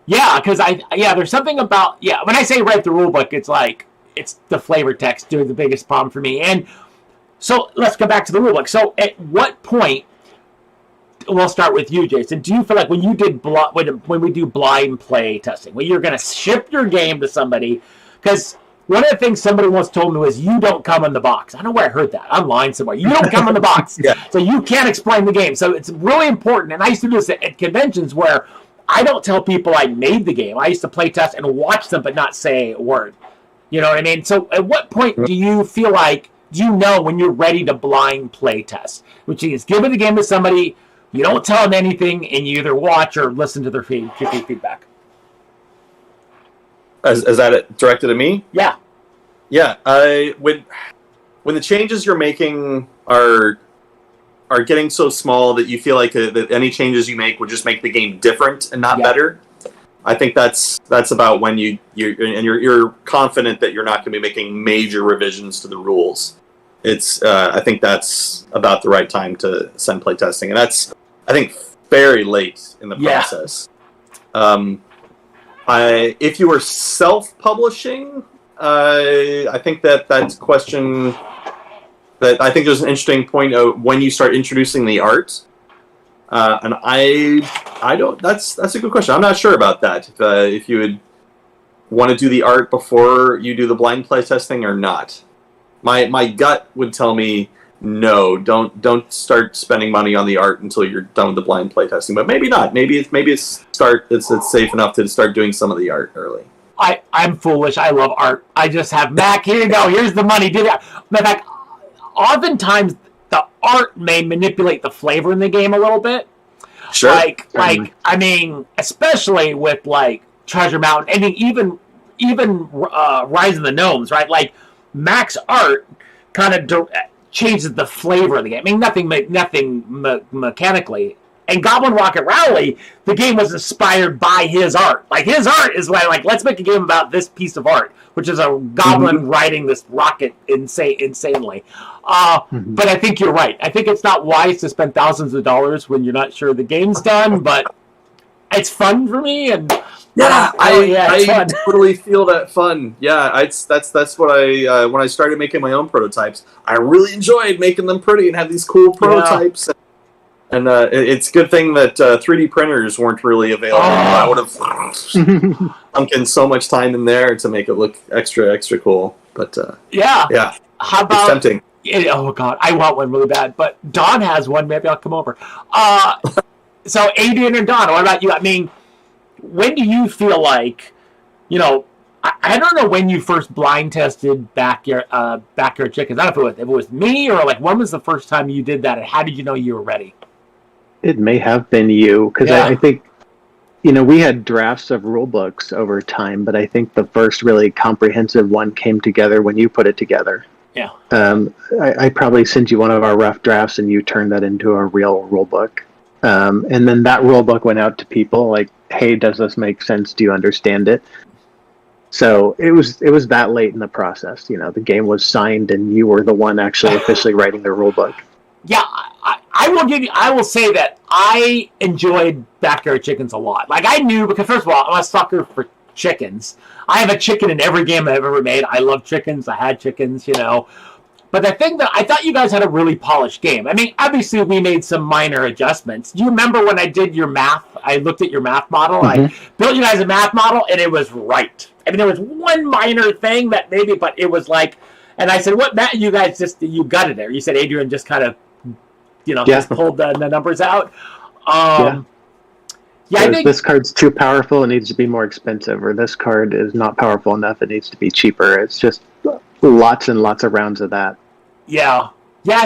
because there's something about, when I say write the rule book, it's like, it's the flavor text doing the biggest problem for me. And so let's go back to the rule book. So at what point, we'll start with you, Jason, do you feel like when you did, when we do blind play testing, when you're going to ship your game to somebody, because one of the things somebody once told me was, you don't come in the box. I don't know where I heard that. Online somewhere. You don't come in the box. So you can't explain the game. So it's really important. And I used to do this at conventions where I don't tell people I made the game. I used to play test and watch them but not say a word. You know what I mean? So at what point do you feel like, when you're ready to blind play test? Which is giving the game to somebody, you don't tell them anything, and you either watch or listen to their feedback. Is that directed at me? Yeah. Yeah. When the changes you're making are getting so small that you feel like that any changes you make would just make the game different and not better, I think that's about when you're confident that you're not going to be making major revisions to the rules. I think that's about the right time to send playtesting, and that's, I think, very late in the process. If you were self-publishing, I think that's a question that I think there's an interesting point of when you start introducing the art. And I don't. That's a good question. I'm not sure about that. If you would want to do the art before you do the blind play testing or not. My gut would tell me no. Don't start spending money on the art until you're done with the blind play testing. But maybe not. Maybe it's safe enough to start doing some of the art early. I'm foolish. I love art. I just have Mac. Here you go. Here's the money. Do that. In fact, oftentimes the art may manipulate the flavor in the game a little bit. Sure. I mean, especially with like Treasure Mountain, and even Rise of the Gnomes, right? Like Mac's art kind of changes the flavor of the game. I mean, nothing mechanically. And Goblin Rocket Rally, the game was inspired by his art. Like, his art is like let's make a game about this piece of art, which is a goblin riding this rocket insanely. But I think you're right. I think it's not wise to spend thousands of dollars when you're not sure the game's done, but it's fun for me. And I totally feel that fun. Yeah, that's what I when I started making my own prototypes, I really enjoyed making them pretty and have these cool prototypes. And it's a good thing that 3D printers weren't really available. I would have sunk in so much time in there to make it look extra cool. But how about? It's tempting. Oh God, I want one really bad. But Don has one. Maybe I'll come over. So Adrian and Don, what about you? I mean, when do you feel like, I don't know when you first blind tested Backyard Chickens. I don't know if it was me or like when was the first time you did that, and how did you know you were ready? It may have been you, because I think, we had drafts of rule books over time, but I think the first really comprehensive one came together when you put it together. Yeah. I probably sent you one of our rough drafts, and you turned that into a real rule book. And then that rule book went out to people like, hey, does this make sense? Do you understand it? So it was that late in the process. You know, the game was signed and you were the one actually officially writing the rule book. Yeah, I will say that I enjoyed Backyard Chickens a lot. Like, I knew, because first of all, I'm a sucker for chickens. I have a chicken in every game I've ever made. I love chickens. I had chickens, you know. But the thing that I thought you guys had a really polished game. I mean, obviously we made some minor adjustments. Do you remember when I did your math? I looked at your math model. I built you guys a math model, and it was right. I mean, there was one minor thing that maybe, but it was like, and I said, what, Matt, you guys you got it there. You said Adrian just kind of, just pulled the numbers out. I think this card's too powerful, it needs to be more expensive, or this card is not powerful enough, it needs to be cheaper. It's just lots and lots of rounds of that. Yeah,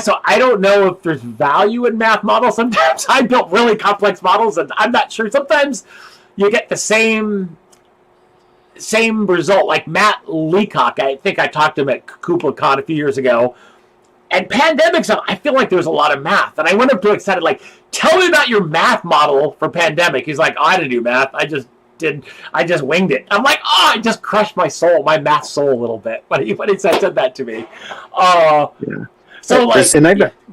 so I don't know if there's value in math models. Sometimes I built really complex models, and I'm not sure. Sometimes you get the same result. Like Matt Leacock, I think I talked to him at KuppleCon a few years ago, and Pandemic stuff, I feel like there was a lot of math. And I went up to him excited, like, tell me about your math model for Pandemic. He's like, I didn't do math. I just winged it. I'm like, it just crushed my math soul a little bit when he said that to me. So like, and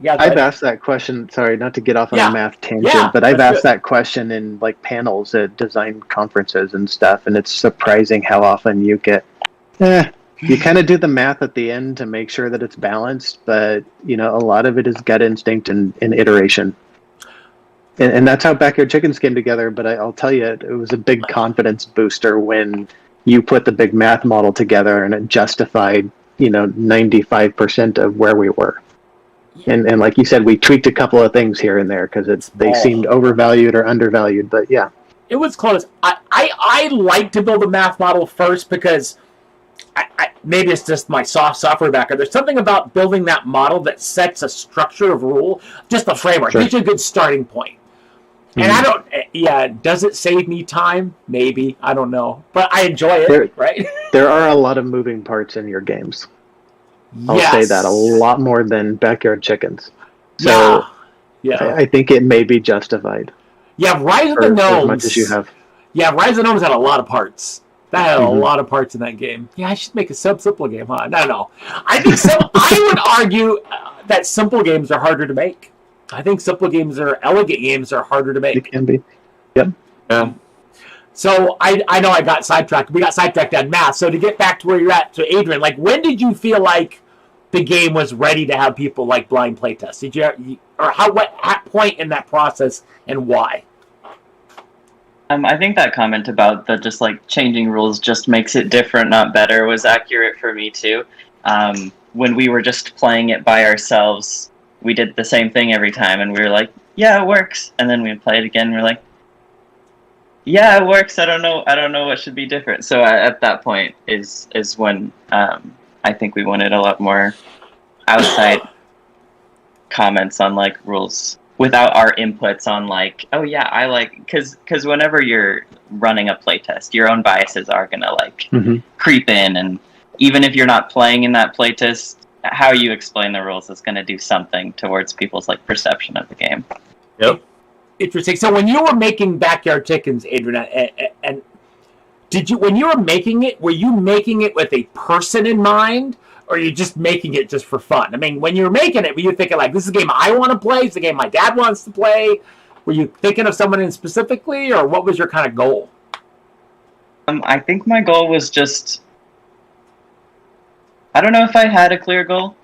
I've asked that question. Sorry, not to get off on a math tangent, but I've asked that question in like panels at design conferences and stuff, and it's surprising how often you get. You kind of do the math at the end to make sure that it's balanced, but a lot of it is gut instinct and iteration. And that's how Backyard Chickens came together. But I'll tell you, it was a big confidence booster when you put the big math model together and it justified, 95% of where we were. And like you said, we tweaked a couple of things here and there because they seemed overvalued or undervalued. But yeah, it was close. I like to build a math model first because maybe it's just my software background. There's something about building that model that sets a structure of rule, just the framework. Gives you a good starting point. And does it save me time? Maybe. I don't know. But I enjoy it, right? There are a lot of moving parts in your games. I'll say that a lot more than Backyard Chickens. So I think it may be justified. Yeah, Rise of the Gnomes. As much as you have. Yeah, Rise of the Gnomes had a lot of parts. That had a lot of parts in that game. Yeah, I should make a simple game, huh? No. I think I would argue that simple games are harder to make. I think simple games or elegant games are harder to make. It can be. Yep. Yeah. So I know I got sidetracked. We got sidetracked on math. So to get back to where you're at, to Adrian, like when did you feel like the game was ready to have people like blind playtest? Did you, or what point in that process and why? I think that comment about the just like changing rules just makes it different, not better, was accurate for me too. When we were just playing it by ourselves, we did the same thing every time, and we were like, "Yeah, it works." And then we play it again, and we're like, "Yeah, it works. I don't know what should be different." So at that point is when I think we wanted a lot more outside comments on like rules without our inputs on like, oh yeah, I like, because whenever you're running a playtest, your own biases are gonna like creep in, and even if you're not playing in that playtest, how you explain the rules is gonna do something towards people's like perception of the game. Yep. Interesting. So when you were making Backyard Chickens, Adrian, and when you were making it, were you making it with a person in mind, or are you just making it just for fun? I mean, when you were making it, were you thinking like, this is a game I want to play, it's a game my dad wants to play? Were you thinking of someone in specifically, or what was your kind of goal? I think my goal was just, I don't know if I had a clear goal.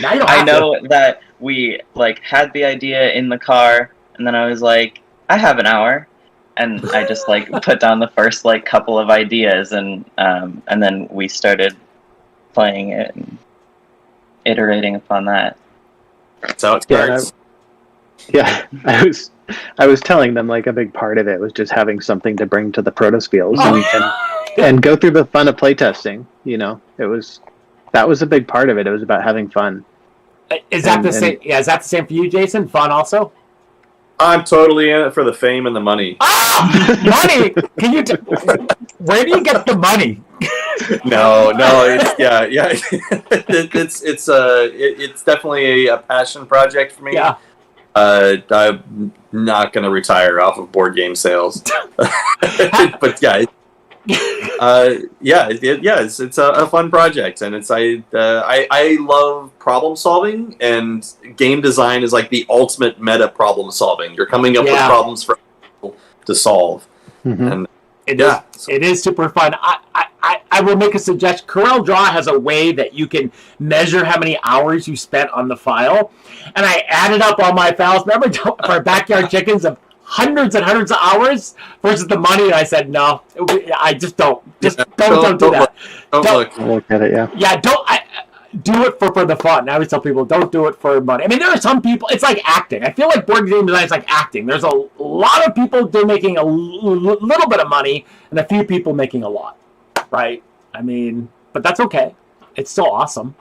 I know that we like had the idea in the car, and then I was like, I have an hour, and I just like put down the first like couple of ideas, and then we started playing it and iterating upon that. That's how it starts. I was telling them like a big part of it was just having something to bring to the protospiels and go through the fun of playtesting. That was a big part of it. It was about having fun. Is that the same? Yeah, is that the same for you, Jason? Fun also? I'm totally in it for the fame and the money. Money? Can you? Where do you get the money? No. It's definitely a passion project for me. Yeah. I'm not going to retire off of board game sales. But yeah, it's a fun project, and I love problem solving, and game design is like the ultimate meta problem solving. You're coming up with problems for people to solve, and it is super fun. I will make a suggestion. Corel Draw has a way that you can measure how many hours you spent on the file, and I added up all my files. Remember for Backyard Chickens of hundreds and hundreds of hours versus the money, and I said no, I just don't do that. Don't look at it. Do it for the fun. I always tell people, don't do it for money. I mean, there are some people, it's like acting. I feel like board game design is like acting. There's a lot of people making a little bit of money and a few people making a lot, right? I mean, but that's okay. It's still awesome.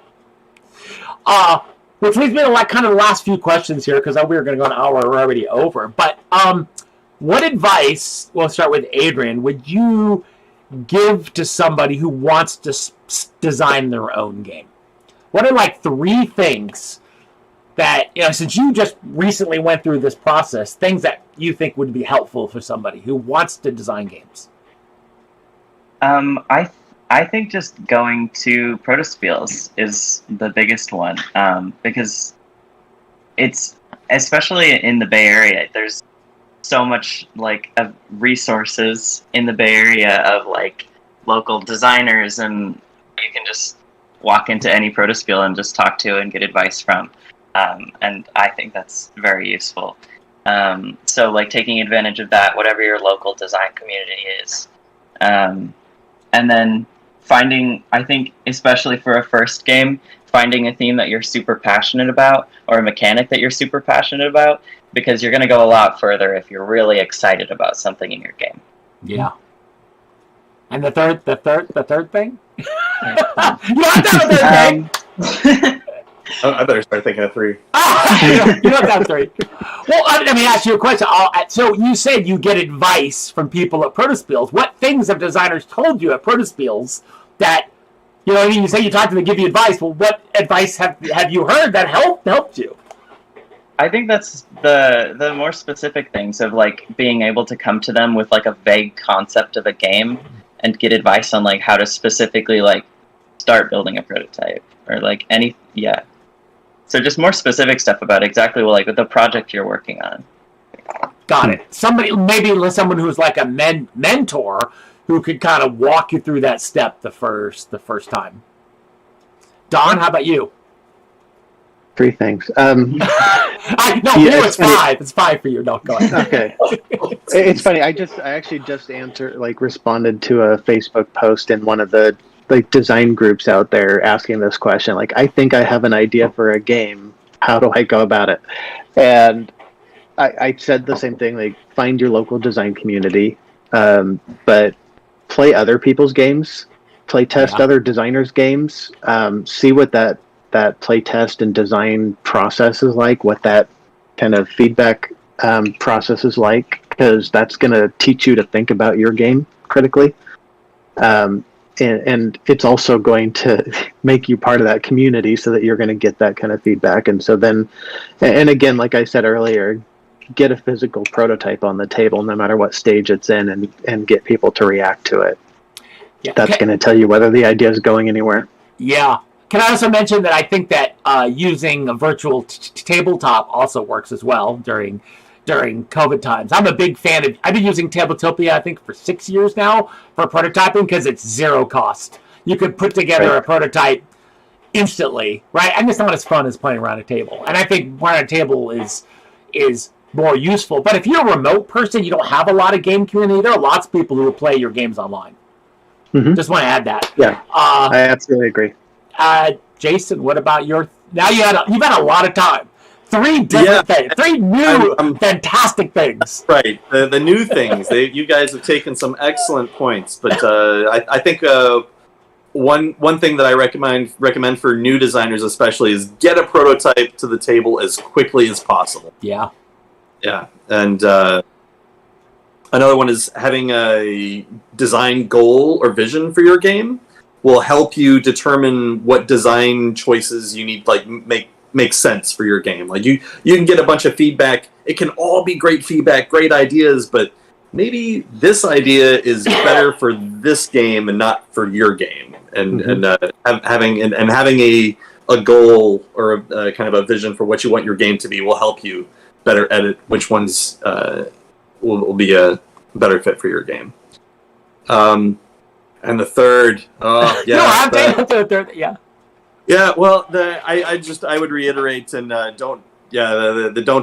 Which leads me to kind of the last few questions here, because we were going to go an hour. We're already over. But what advice, we'll start with Adrian, would you give to somebody who wants to design their own game? What are 3 things that, since you just recently went through this process, things that you think would be helpful for somebody who wants to design games? I think just going to Protospiels is the biggest one, because it's, especially in the Bay Area, there's so much of resources in the Bay Area of local designers, and you can just walk into any Protospiel and just talk to and get advice from, and I think that's very useful. So taking advantage of that, whatever your local design community is, and then finding, I think, especially for a first game, finding a theme that you're super passionate about or a mechanic that you're super passionate about, because you're going to go a lot further if you're really excited about something in your game. Yeah. And the third thing? You don't have a third thing. I better start thinking of 3. You don't have 3. Well, let me ask you a question. So you said you get advice from people at Protospiels. What things have designers told you at Protospiels that, you say you talk to them, give you advice. Well, what advice have you heard that helped you? I think that's the more specific things of being able to come to them with a vague concept of a game and get advice on how to specifically start building a prototype or So just more specific stuff about exactly the project you're working on. Got it. Maybe someone who's a mentor who could kind of walk you through that step the first time. Don, how about you? 3 things. It's 5. It's 5 for you. No, go ahead. Okay. It's funny. I actually just responded to a Facebook post in one of the design groups out there asking this question. I think I have an idea for a game. How do I go about it? And I said the same thing. Find your local design community, but play other people's games. Play test other designers' games. See what that play test and design process is like. What that kind of feedback process is like, because that's going to teach you to think about your game critically. And it's also going to make you part of that community so that you're going to get that kind of feedback. And so then, and again, like I said earlier, get a physical prototype on the table, no matter what stage it's in, and get people to react to it. Yeah, that's going to tell you whether the idea is going anywhere. Yeah. Can I also mention that I think that using a virtual tabletop also works as well during COVID times. I'm a big fan of, I've been using Tabletopia, I think, for 6 years now for prototyping, because it's zero cost. You could put together a prototype instantly, right? And it's not as fun as playing around a table. And I think playing around a table is more useful. But if you're a remote person, you don't have a lot of game community, there are lots of people who will play your games online. Mm-hmm. Just want to add that. Yeah, I absolutely agree. Jason, what about your... Now you've had a lot of time. 3 different things. 3 new fantastic things. Right. The new things. You guys have taken some excellent points. But I think one thing that I recommend for new designers especially is get a prototype to the table as quickly as possible. Yeah. Yeah. And another one is having a design goal or vision for your game will help you determine what design choices you need, makes sense for your game. Like you can get a bunch of feedback. It can all be great feedback, great ideas, but maybe this idea is better for this game and not for your game. And having a goal or a kind of a vision for what you want your game to be will help you better edit which ones will be a better fit for your game. And the third, the third, yeah. Yeah, well, I would reiterate and don't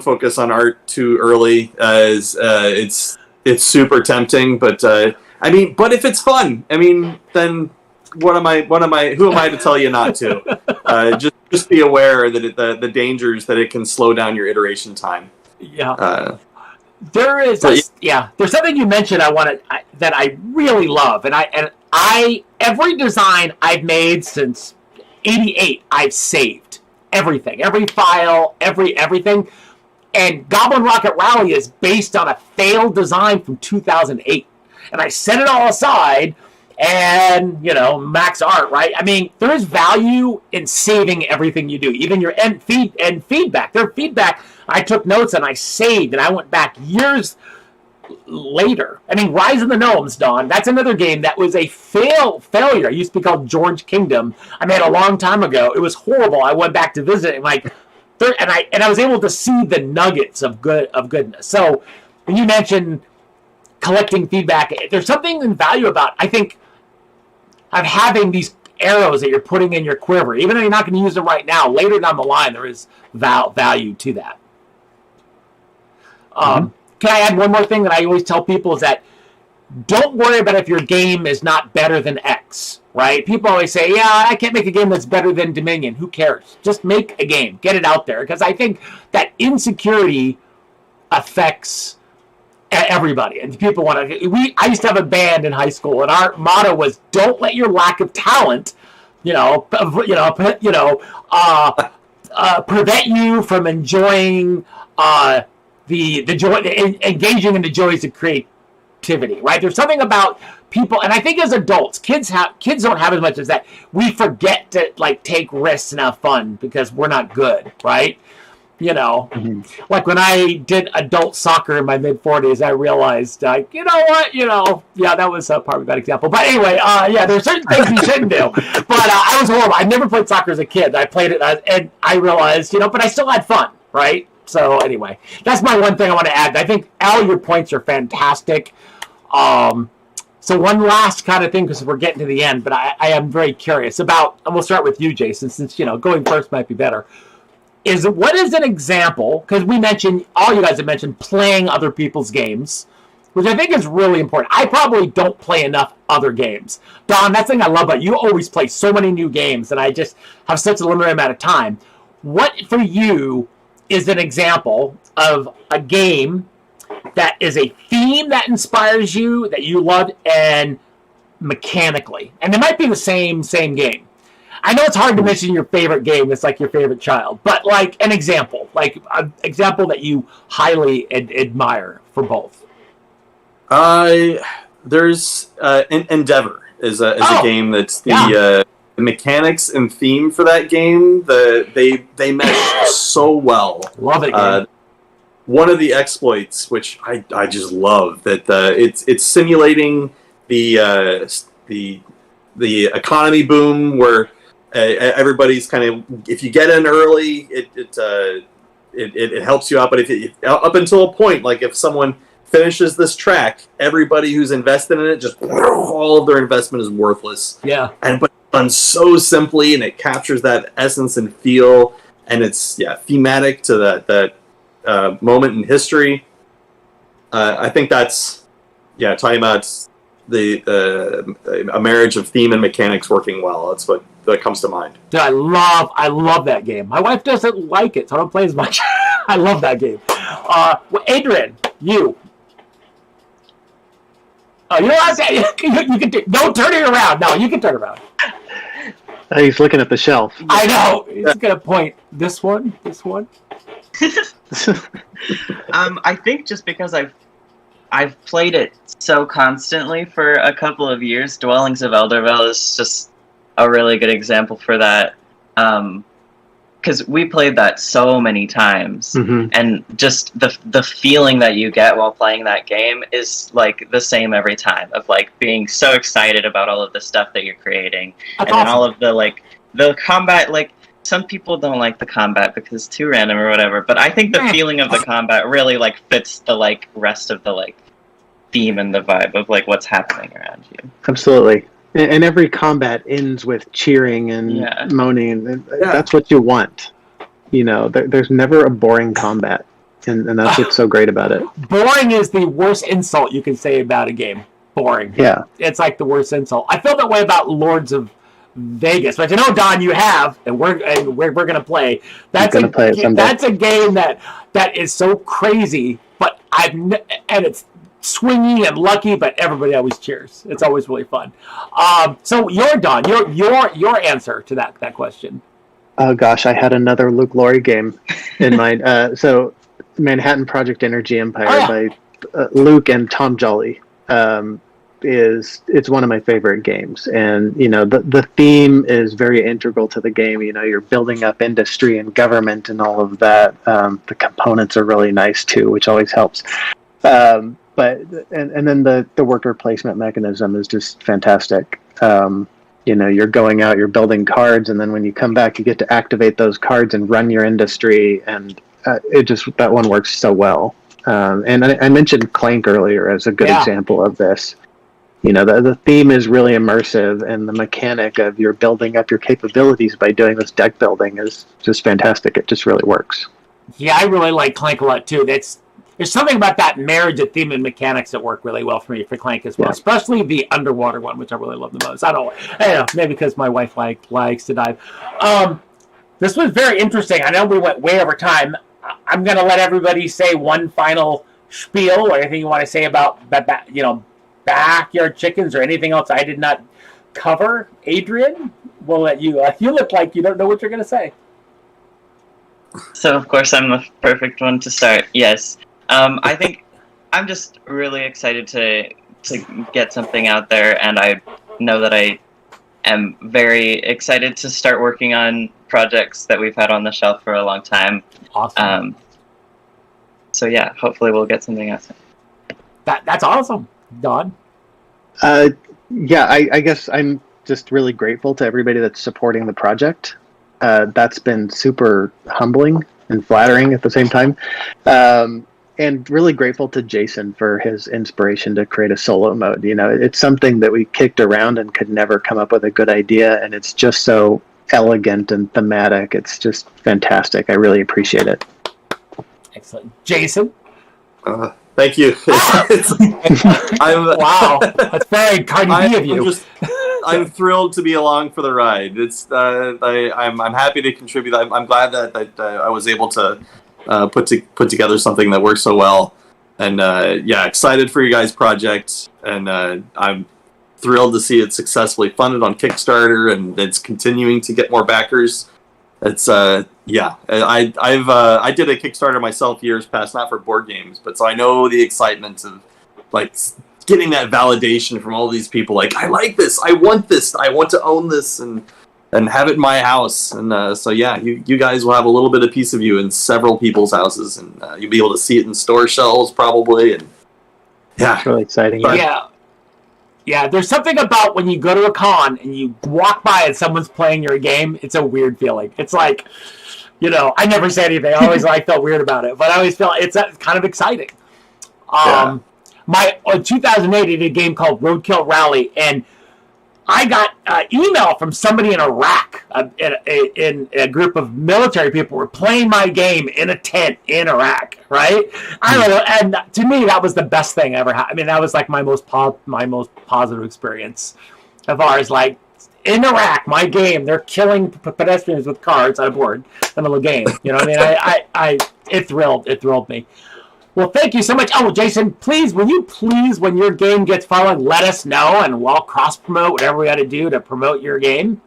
focus on art too early, as it's super tempting. But but if it's fun, then who am I to tell you not to? Just be aware that the dangers that it can slow down your iteration time. Yeah. There's something you mentioned that I really love, and every design I've made since '88 I've saved everything, every file, everything, and Goblin Rocket Rally is based on a failed design from 2008, and I set it all aside. And, max art, right? There is value in saving everything you do, even your feedback. Their feedback, I took notes and I saved, and I went back years later. Rise of the Gnomes, Don, that's another game that was a failure. It used to be called George Kingdom. I made a long time ago. It was horrible. I went back to visit it, and I was able to see the nuggets of goodness. So when you mentioned collecting feedback, there's something in value about, I think, of having these arrows that you're putting in your quiver. Even though you're not going to use them right now, later down the line, there is value to that. Can I add one more thing that I always tell people is that don't worry about if your game is not better than X, right? People always say, I can't make a game that's better than Dominion. Who cares? Just make a game. Get it out there. Because I think that insecurity affects everybody, and people want to. I used to have a band in high school, and our motto was, "Don't let your lack of talent, prevent you from enjoying the joy, engaging in the joys of creativity." Right? There's something about people, and I think as adults, kids don't have as much as that. We forget to take risks and have fun because we're not good, right? Like when I did adult soccer in my mid-40s, I realized, that was probably a bad example. But anyway, there's certain things you shouldn't do. But I was horrible. I never played soccer as a kid. I played it, and I realized, but I still had fun, right? So anyway, that's my one thing I want to add. I think, Al, your points are fantastic. So one last kind of thing, because we're getting to the end, but I am very curious about, and we'll start with you, Jason, since, going first might be better. What is an example, because all you guys have mentioned playing other people's games, which I think is really important. I probably don't play enough other games. Don, that's the thing I love about you. You always play so many new games, and I just have such a limited amount of time. What, for you, is an example of a game that is a theme that inspires you, that you love, and mechanically? And it might be the same game. I know it's hard to mention your favorite game that's like your favorite child, but an example that you highly admire for both. There's Endeavor is a game that's the mechanics and theme for that game. They mesh so well. Love it. Game. One of the exploits, which I just love, that it's simulating the economy boom where. Everybody's kind of, if you get in early, it helps you out. But up until a point, like if someone finishes this track, everybody who's invested in it, just all of their investment is worthless. Yeah. But done so simply, and it captures that essence and feel, and it's thematic to that moment in history. I think that's talking about a marriage of theme and mechanics working well. That's what that comes to mind. Dude, I love that game. My wife doesn't like it, so I don't play as much. I love that game. Adrian, you. Oh, you know what? You can don't turn it around. No, you can turn it around. He's looking at the shelf. I know. He's gonna point. This one. I think just because I've played it so constantly for a couple of years, Dwellings of Eldervale is just a really good example for that. because we played that so many times, Mhm. and just the feeling that you get while playing that game is like the same every time, of like being so excited about all of the stuff that you're creating. That's And then all awesome. of the combat, like some people don't like the combat because it's too random or whatever, but I think the feeling of the combat really like fits the like rest of the like theme and the vibe of like what's happening around you. Absolutely. And every combat ends with cheering and Yeah. moaning. And that's what you want. You know, there's never a boring combat. And that's what's so great about it. Boring is the worst insult you can say about a game. Boring. Yeah. It's like the worst insult. I feel that way about Lords of Vegas, but you know, Don, you have, and we're gonna play. That's We're gonna play it someday. That's a game that is so crazy, but and it's swingy and lucky, but everybody always cheers. It's always really fun. So you're Don. Your answer to that question. Oh gosh, I had another Luke Laurie game in mind. So Manhattan Project Energy Empire by Luke and Tom Jolly. It's one of my favorite games, and you know the theme is very integral to the game. You know, you're building up industry and government and all of that. The components are really nice too, which always helps. But then the worker placement mechanism is just fantastic. You know, you're going out, you're building cards, and then when you come back, you get to activate those cards and run your industry, and that one works so well. And I mentioned Clank earlier as a good example of this. You know, the theme is really immersive, and the mechanic of you're building up your capabilities by doing this deck building is just fantastic. It just really works. Yeah, I really like Clank a lot too. There's something about that marriage of theme and mechanics that work really well for me for Clank as well, especially the underwater one, which I really love the most. I don't know, maybe because my wife likes to dive. This was very interesting. I know we went way over time. I'm going to let everybody say one final spiel or anything you want to say about backyard chickens or anything else I did not cover. Adrian, we'll let you. You look like you don't know what you're going to say. So of course I'm the perfect one to start. Yes. I think I'm just really excited to get something out there, and I know that I am very excited to start working on projects that we've had on the shelf for a long time. Awesome. So yeah, hopefully we'll get something out soon. That's awesome, Don. Yeah, I guess I'm just really grateful to everybody that's supporting the project. That's been super humbling and flattering at the same time. And really grateful to Jason for his inspiration to create a solo mode. You know, it's something that we kicked around and could never come up with a good idea, and it's just so elegant and thematic. It's just fantastic. I really appreciate it. Excellent. Jason? Thank you. Wow, that's very Cardi B of you. I'm thrilled to be along for the ride. It's I'm happy to contribute. I'm glad that I was able to put together something that works so well, and excited for you guys' project, and I'm thrilled to see it successfully funded on Kickstarter, and it's continuing to get more backers. It's I did a Kickstarter myself years past, not for board games, but so I know the excitement of like getting that validation from all these people. Like, I like this, I want to own this, and have it in my house. And so yeah, you guys will have a little bit of piece of you in several people's houses, and you'll be able to see it in store shelves probably. And yeah, it's really exciting. Yeah, there's something about when you go to a con and you walk by and someone's playing your game, it's a weird feeling. It's like, you know, I never say anything. I always felt weird about it, but I always feel it's kind of exciting. In 2008, I did a game called Roadkill Rally, and I got an email from somebody in Iraq, in a group of military people were playing my game in a tent in Iraq, right? I don't know, and to me, that was the best thing ever. I mean, that was like my most positive experience, as far as like in Iraq, my game, they're killing pedestrians with cards on a board in a little game. You know what I mean? It thrilled me. Well, thank you so much. Oh, Jason, please, when your game gets followed, let us know, and we'll cross-promote whatever we got to do to promote your game.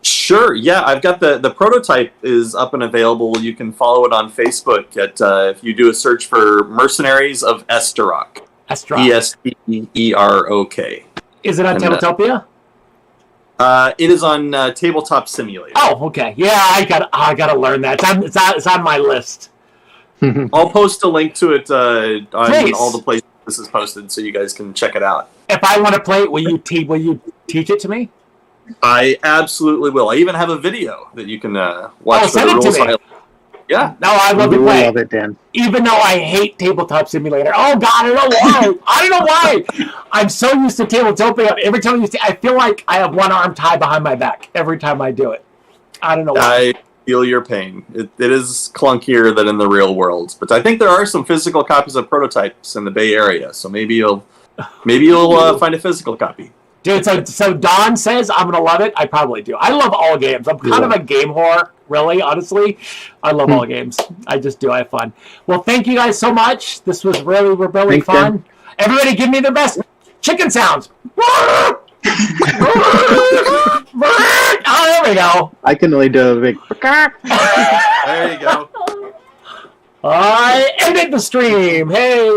Sure, yeah. I've got the prototype is up and available. You can follow it on Facebook at if you do a search for Mercenaries of Esterok. Esterok. Esterok. Is it on Tabletopia? It is on Tabletop Simulator. Oh, okay. Yeah, I gotta learn that. It's on my list. I'll post a link to it on Please. all the places this is posted, so you guys can check it out. If I want to play it, will you teach it to me? I absolutely will. I even have a video that you can watch for send the it to rules. me. Yeah. No, I love We to will play. love it, Dan. Even though I hate Tabletop Simulator. Oh, God, I don't know why. I don't know why. I'm so used to Tabletopia. Every time I feel like I have one arm tied behind my back every time I do it. I don't know why. I feel your pain. It is clunkier than in the real world, but I think there are some physical copies of prototypes in the Bay Area, so maybe you'll find a physical copy. Dude, so Don says I'm going to love it. I probably do. I love all games. I'm kind of a game whore, really, honestly. I love all games. I just do. I have fun. Well, thank you guys so much. This was really Thanks, fun. Dan. Everybody give me the best chicken sounds. Oh, there we go. I can only do a big. There you go. I ended the stream. Hey.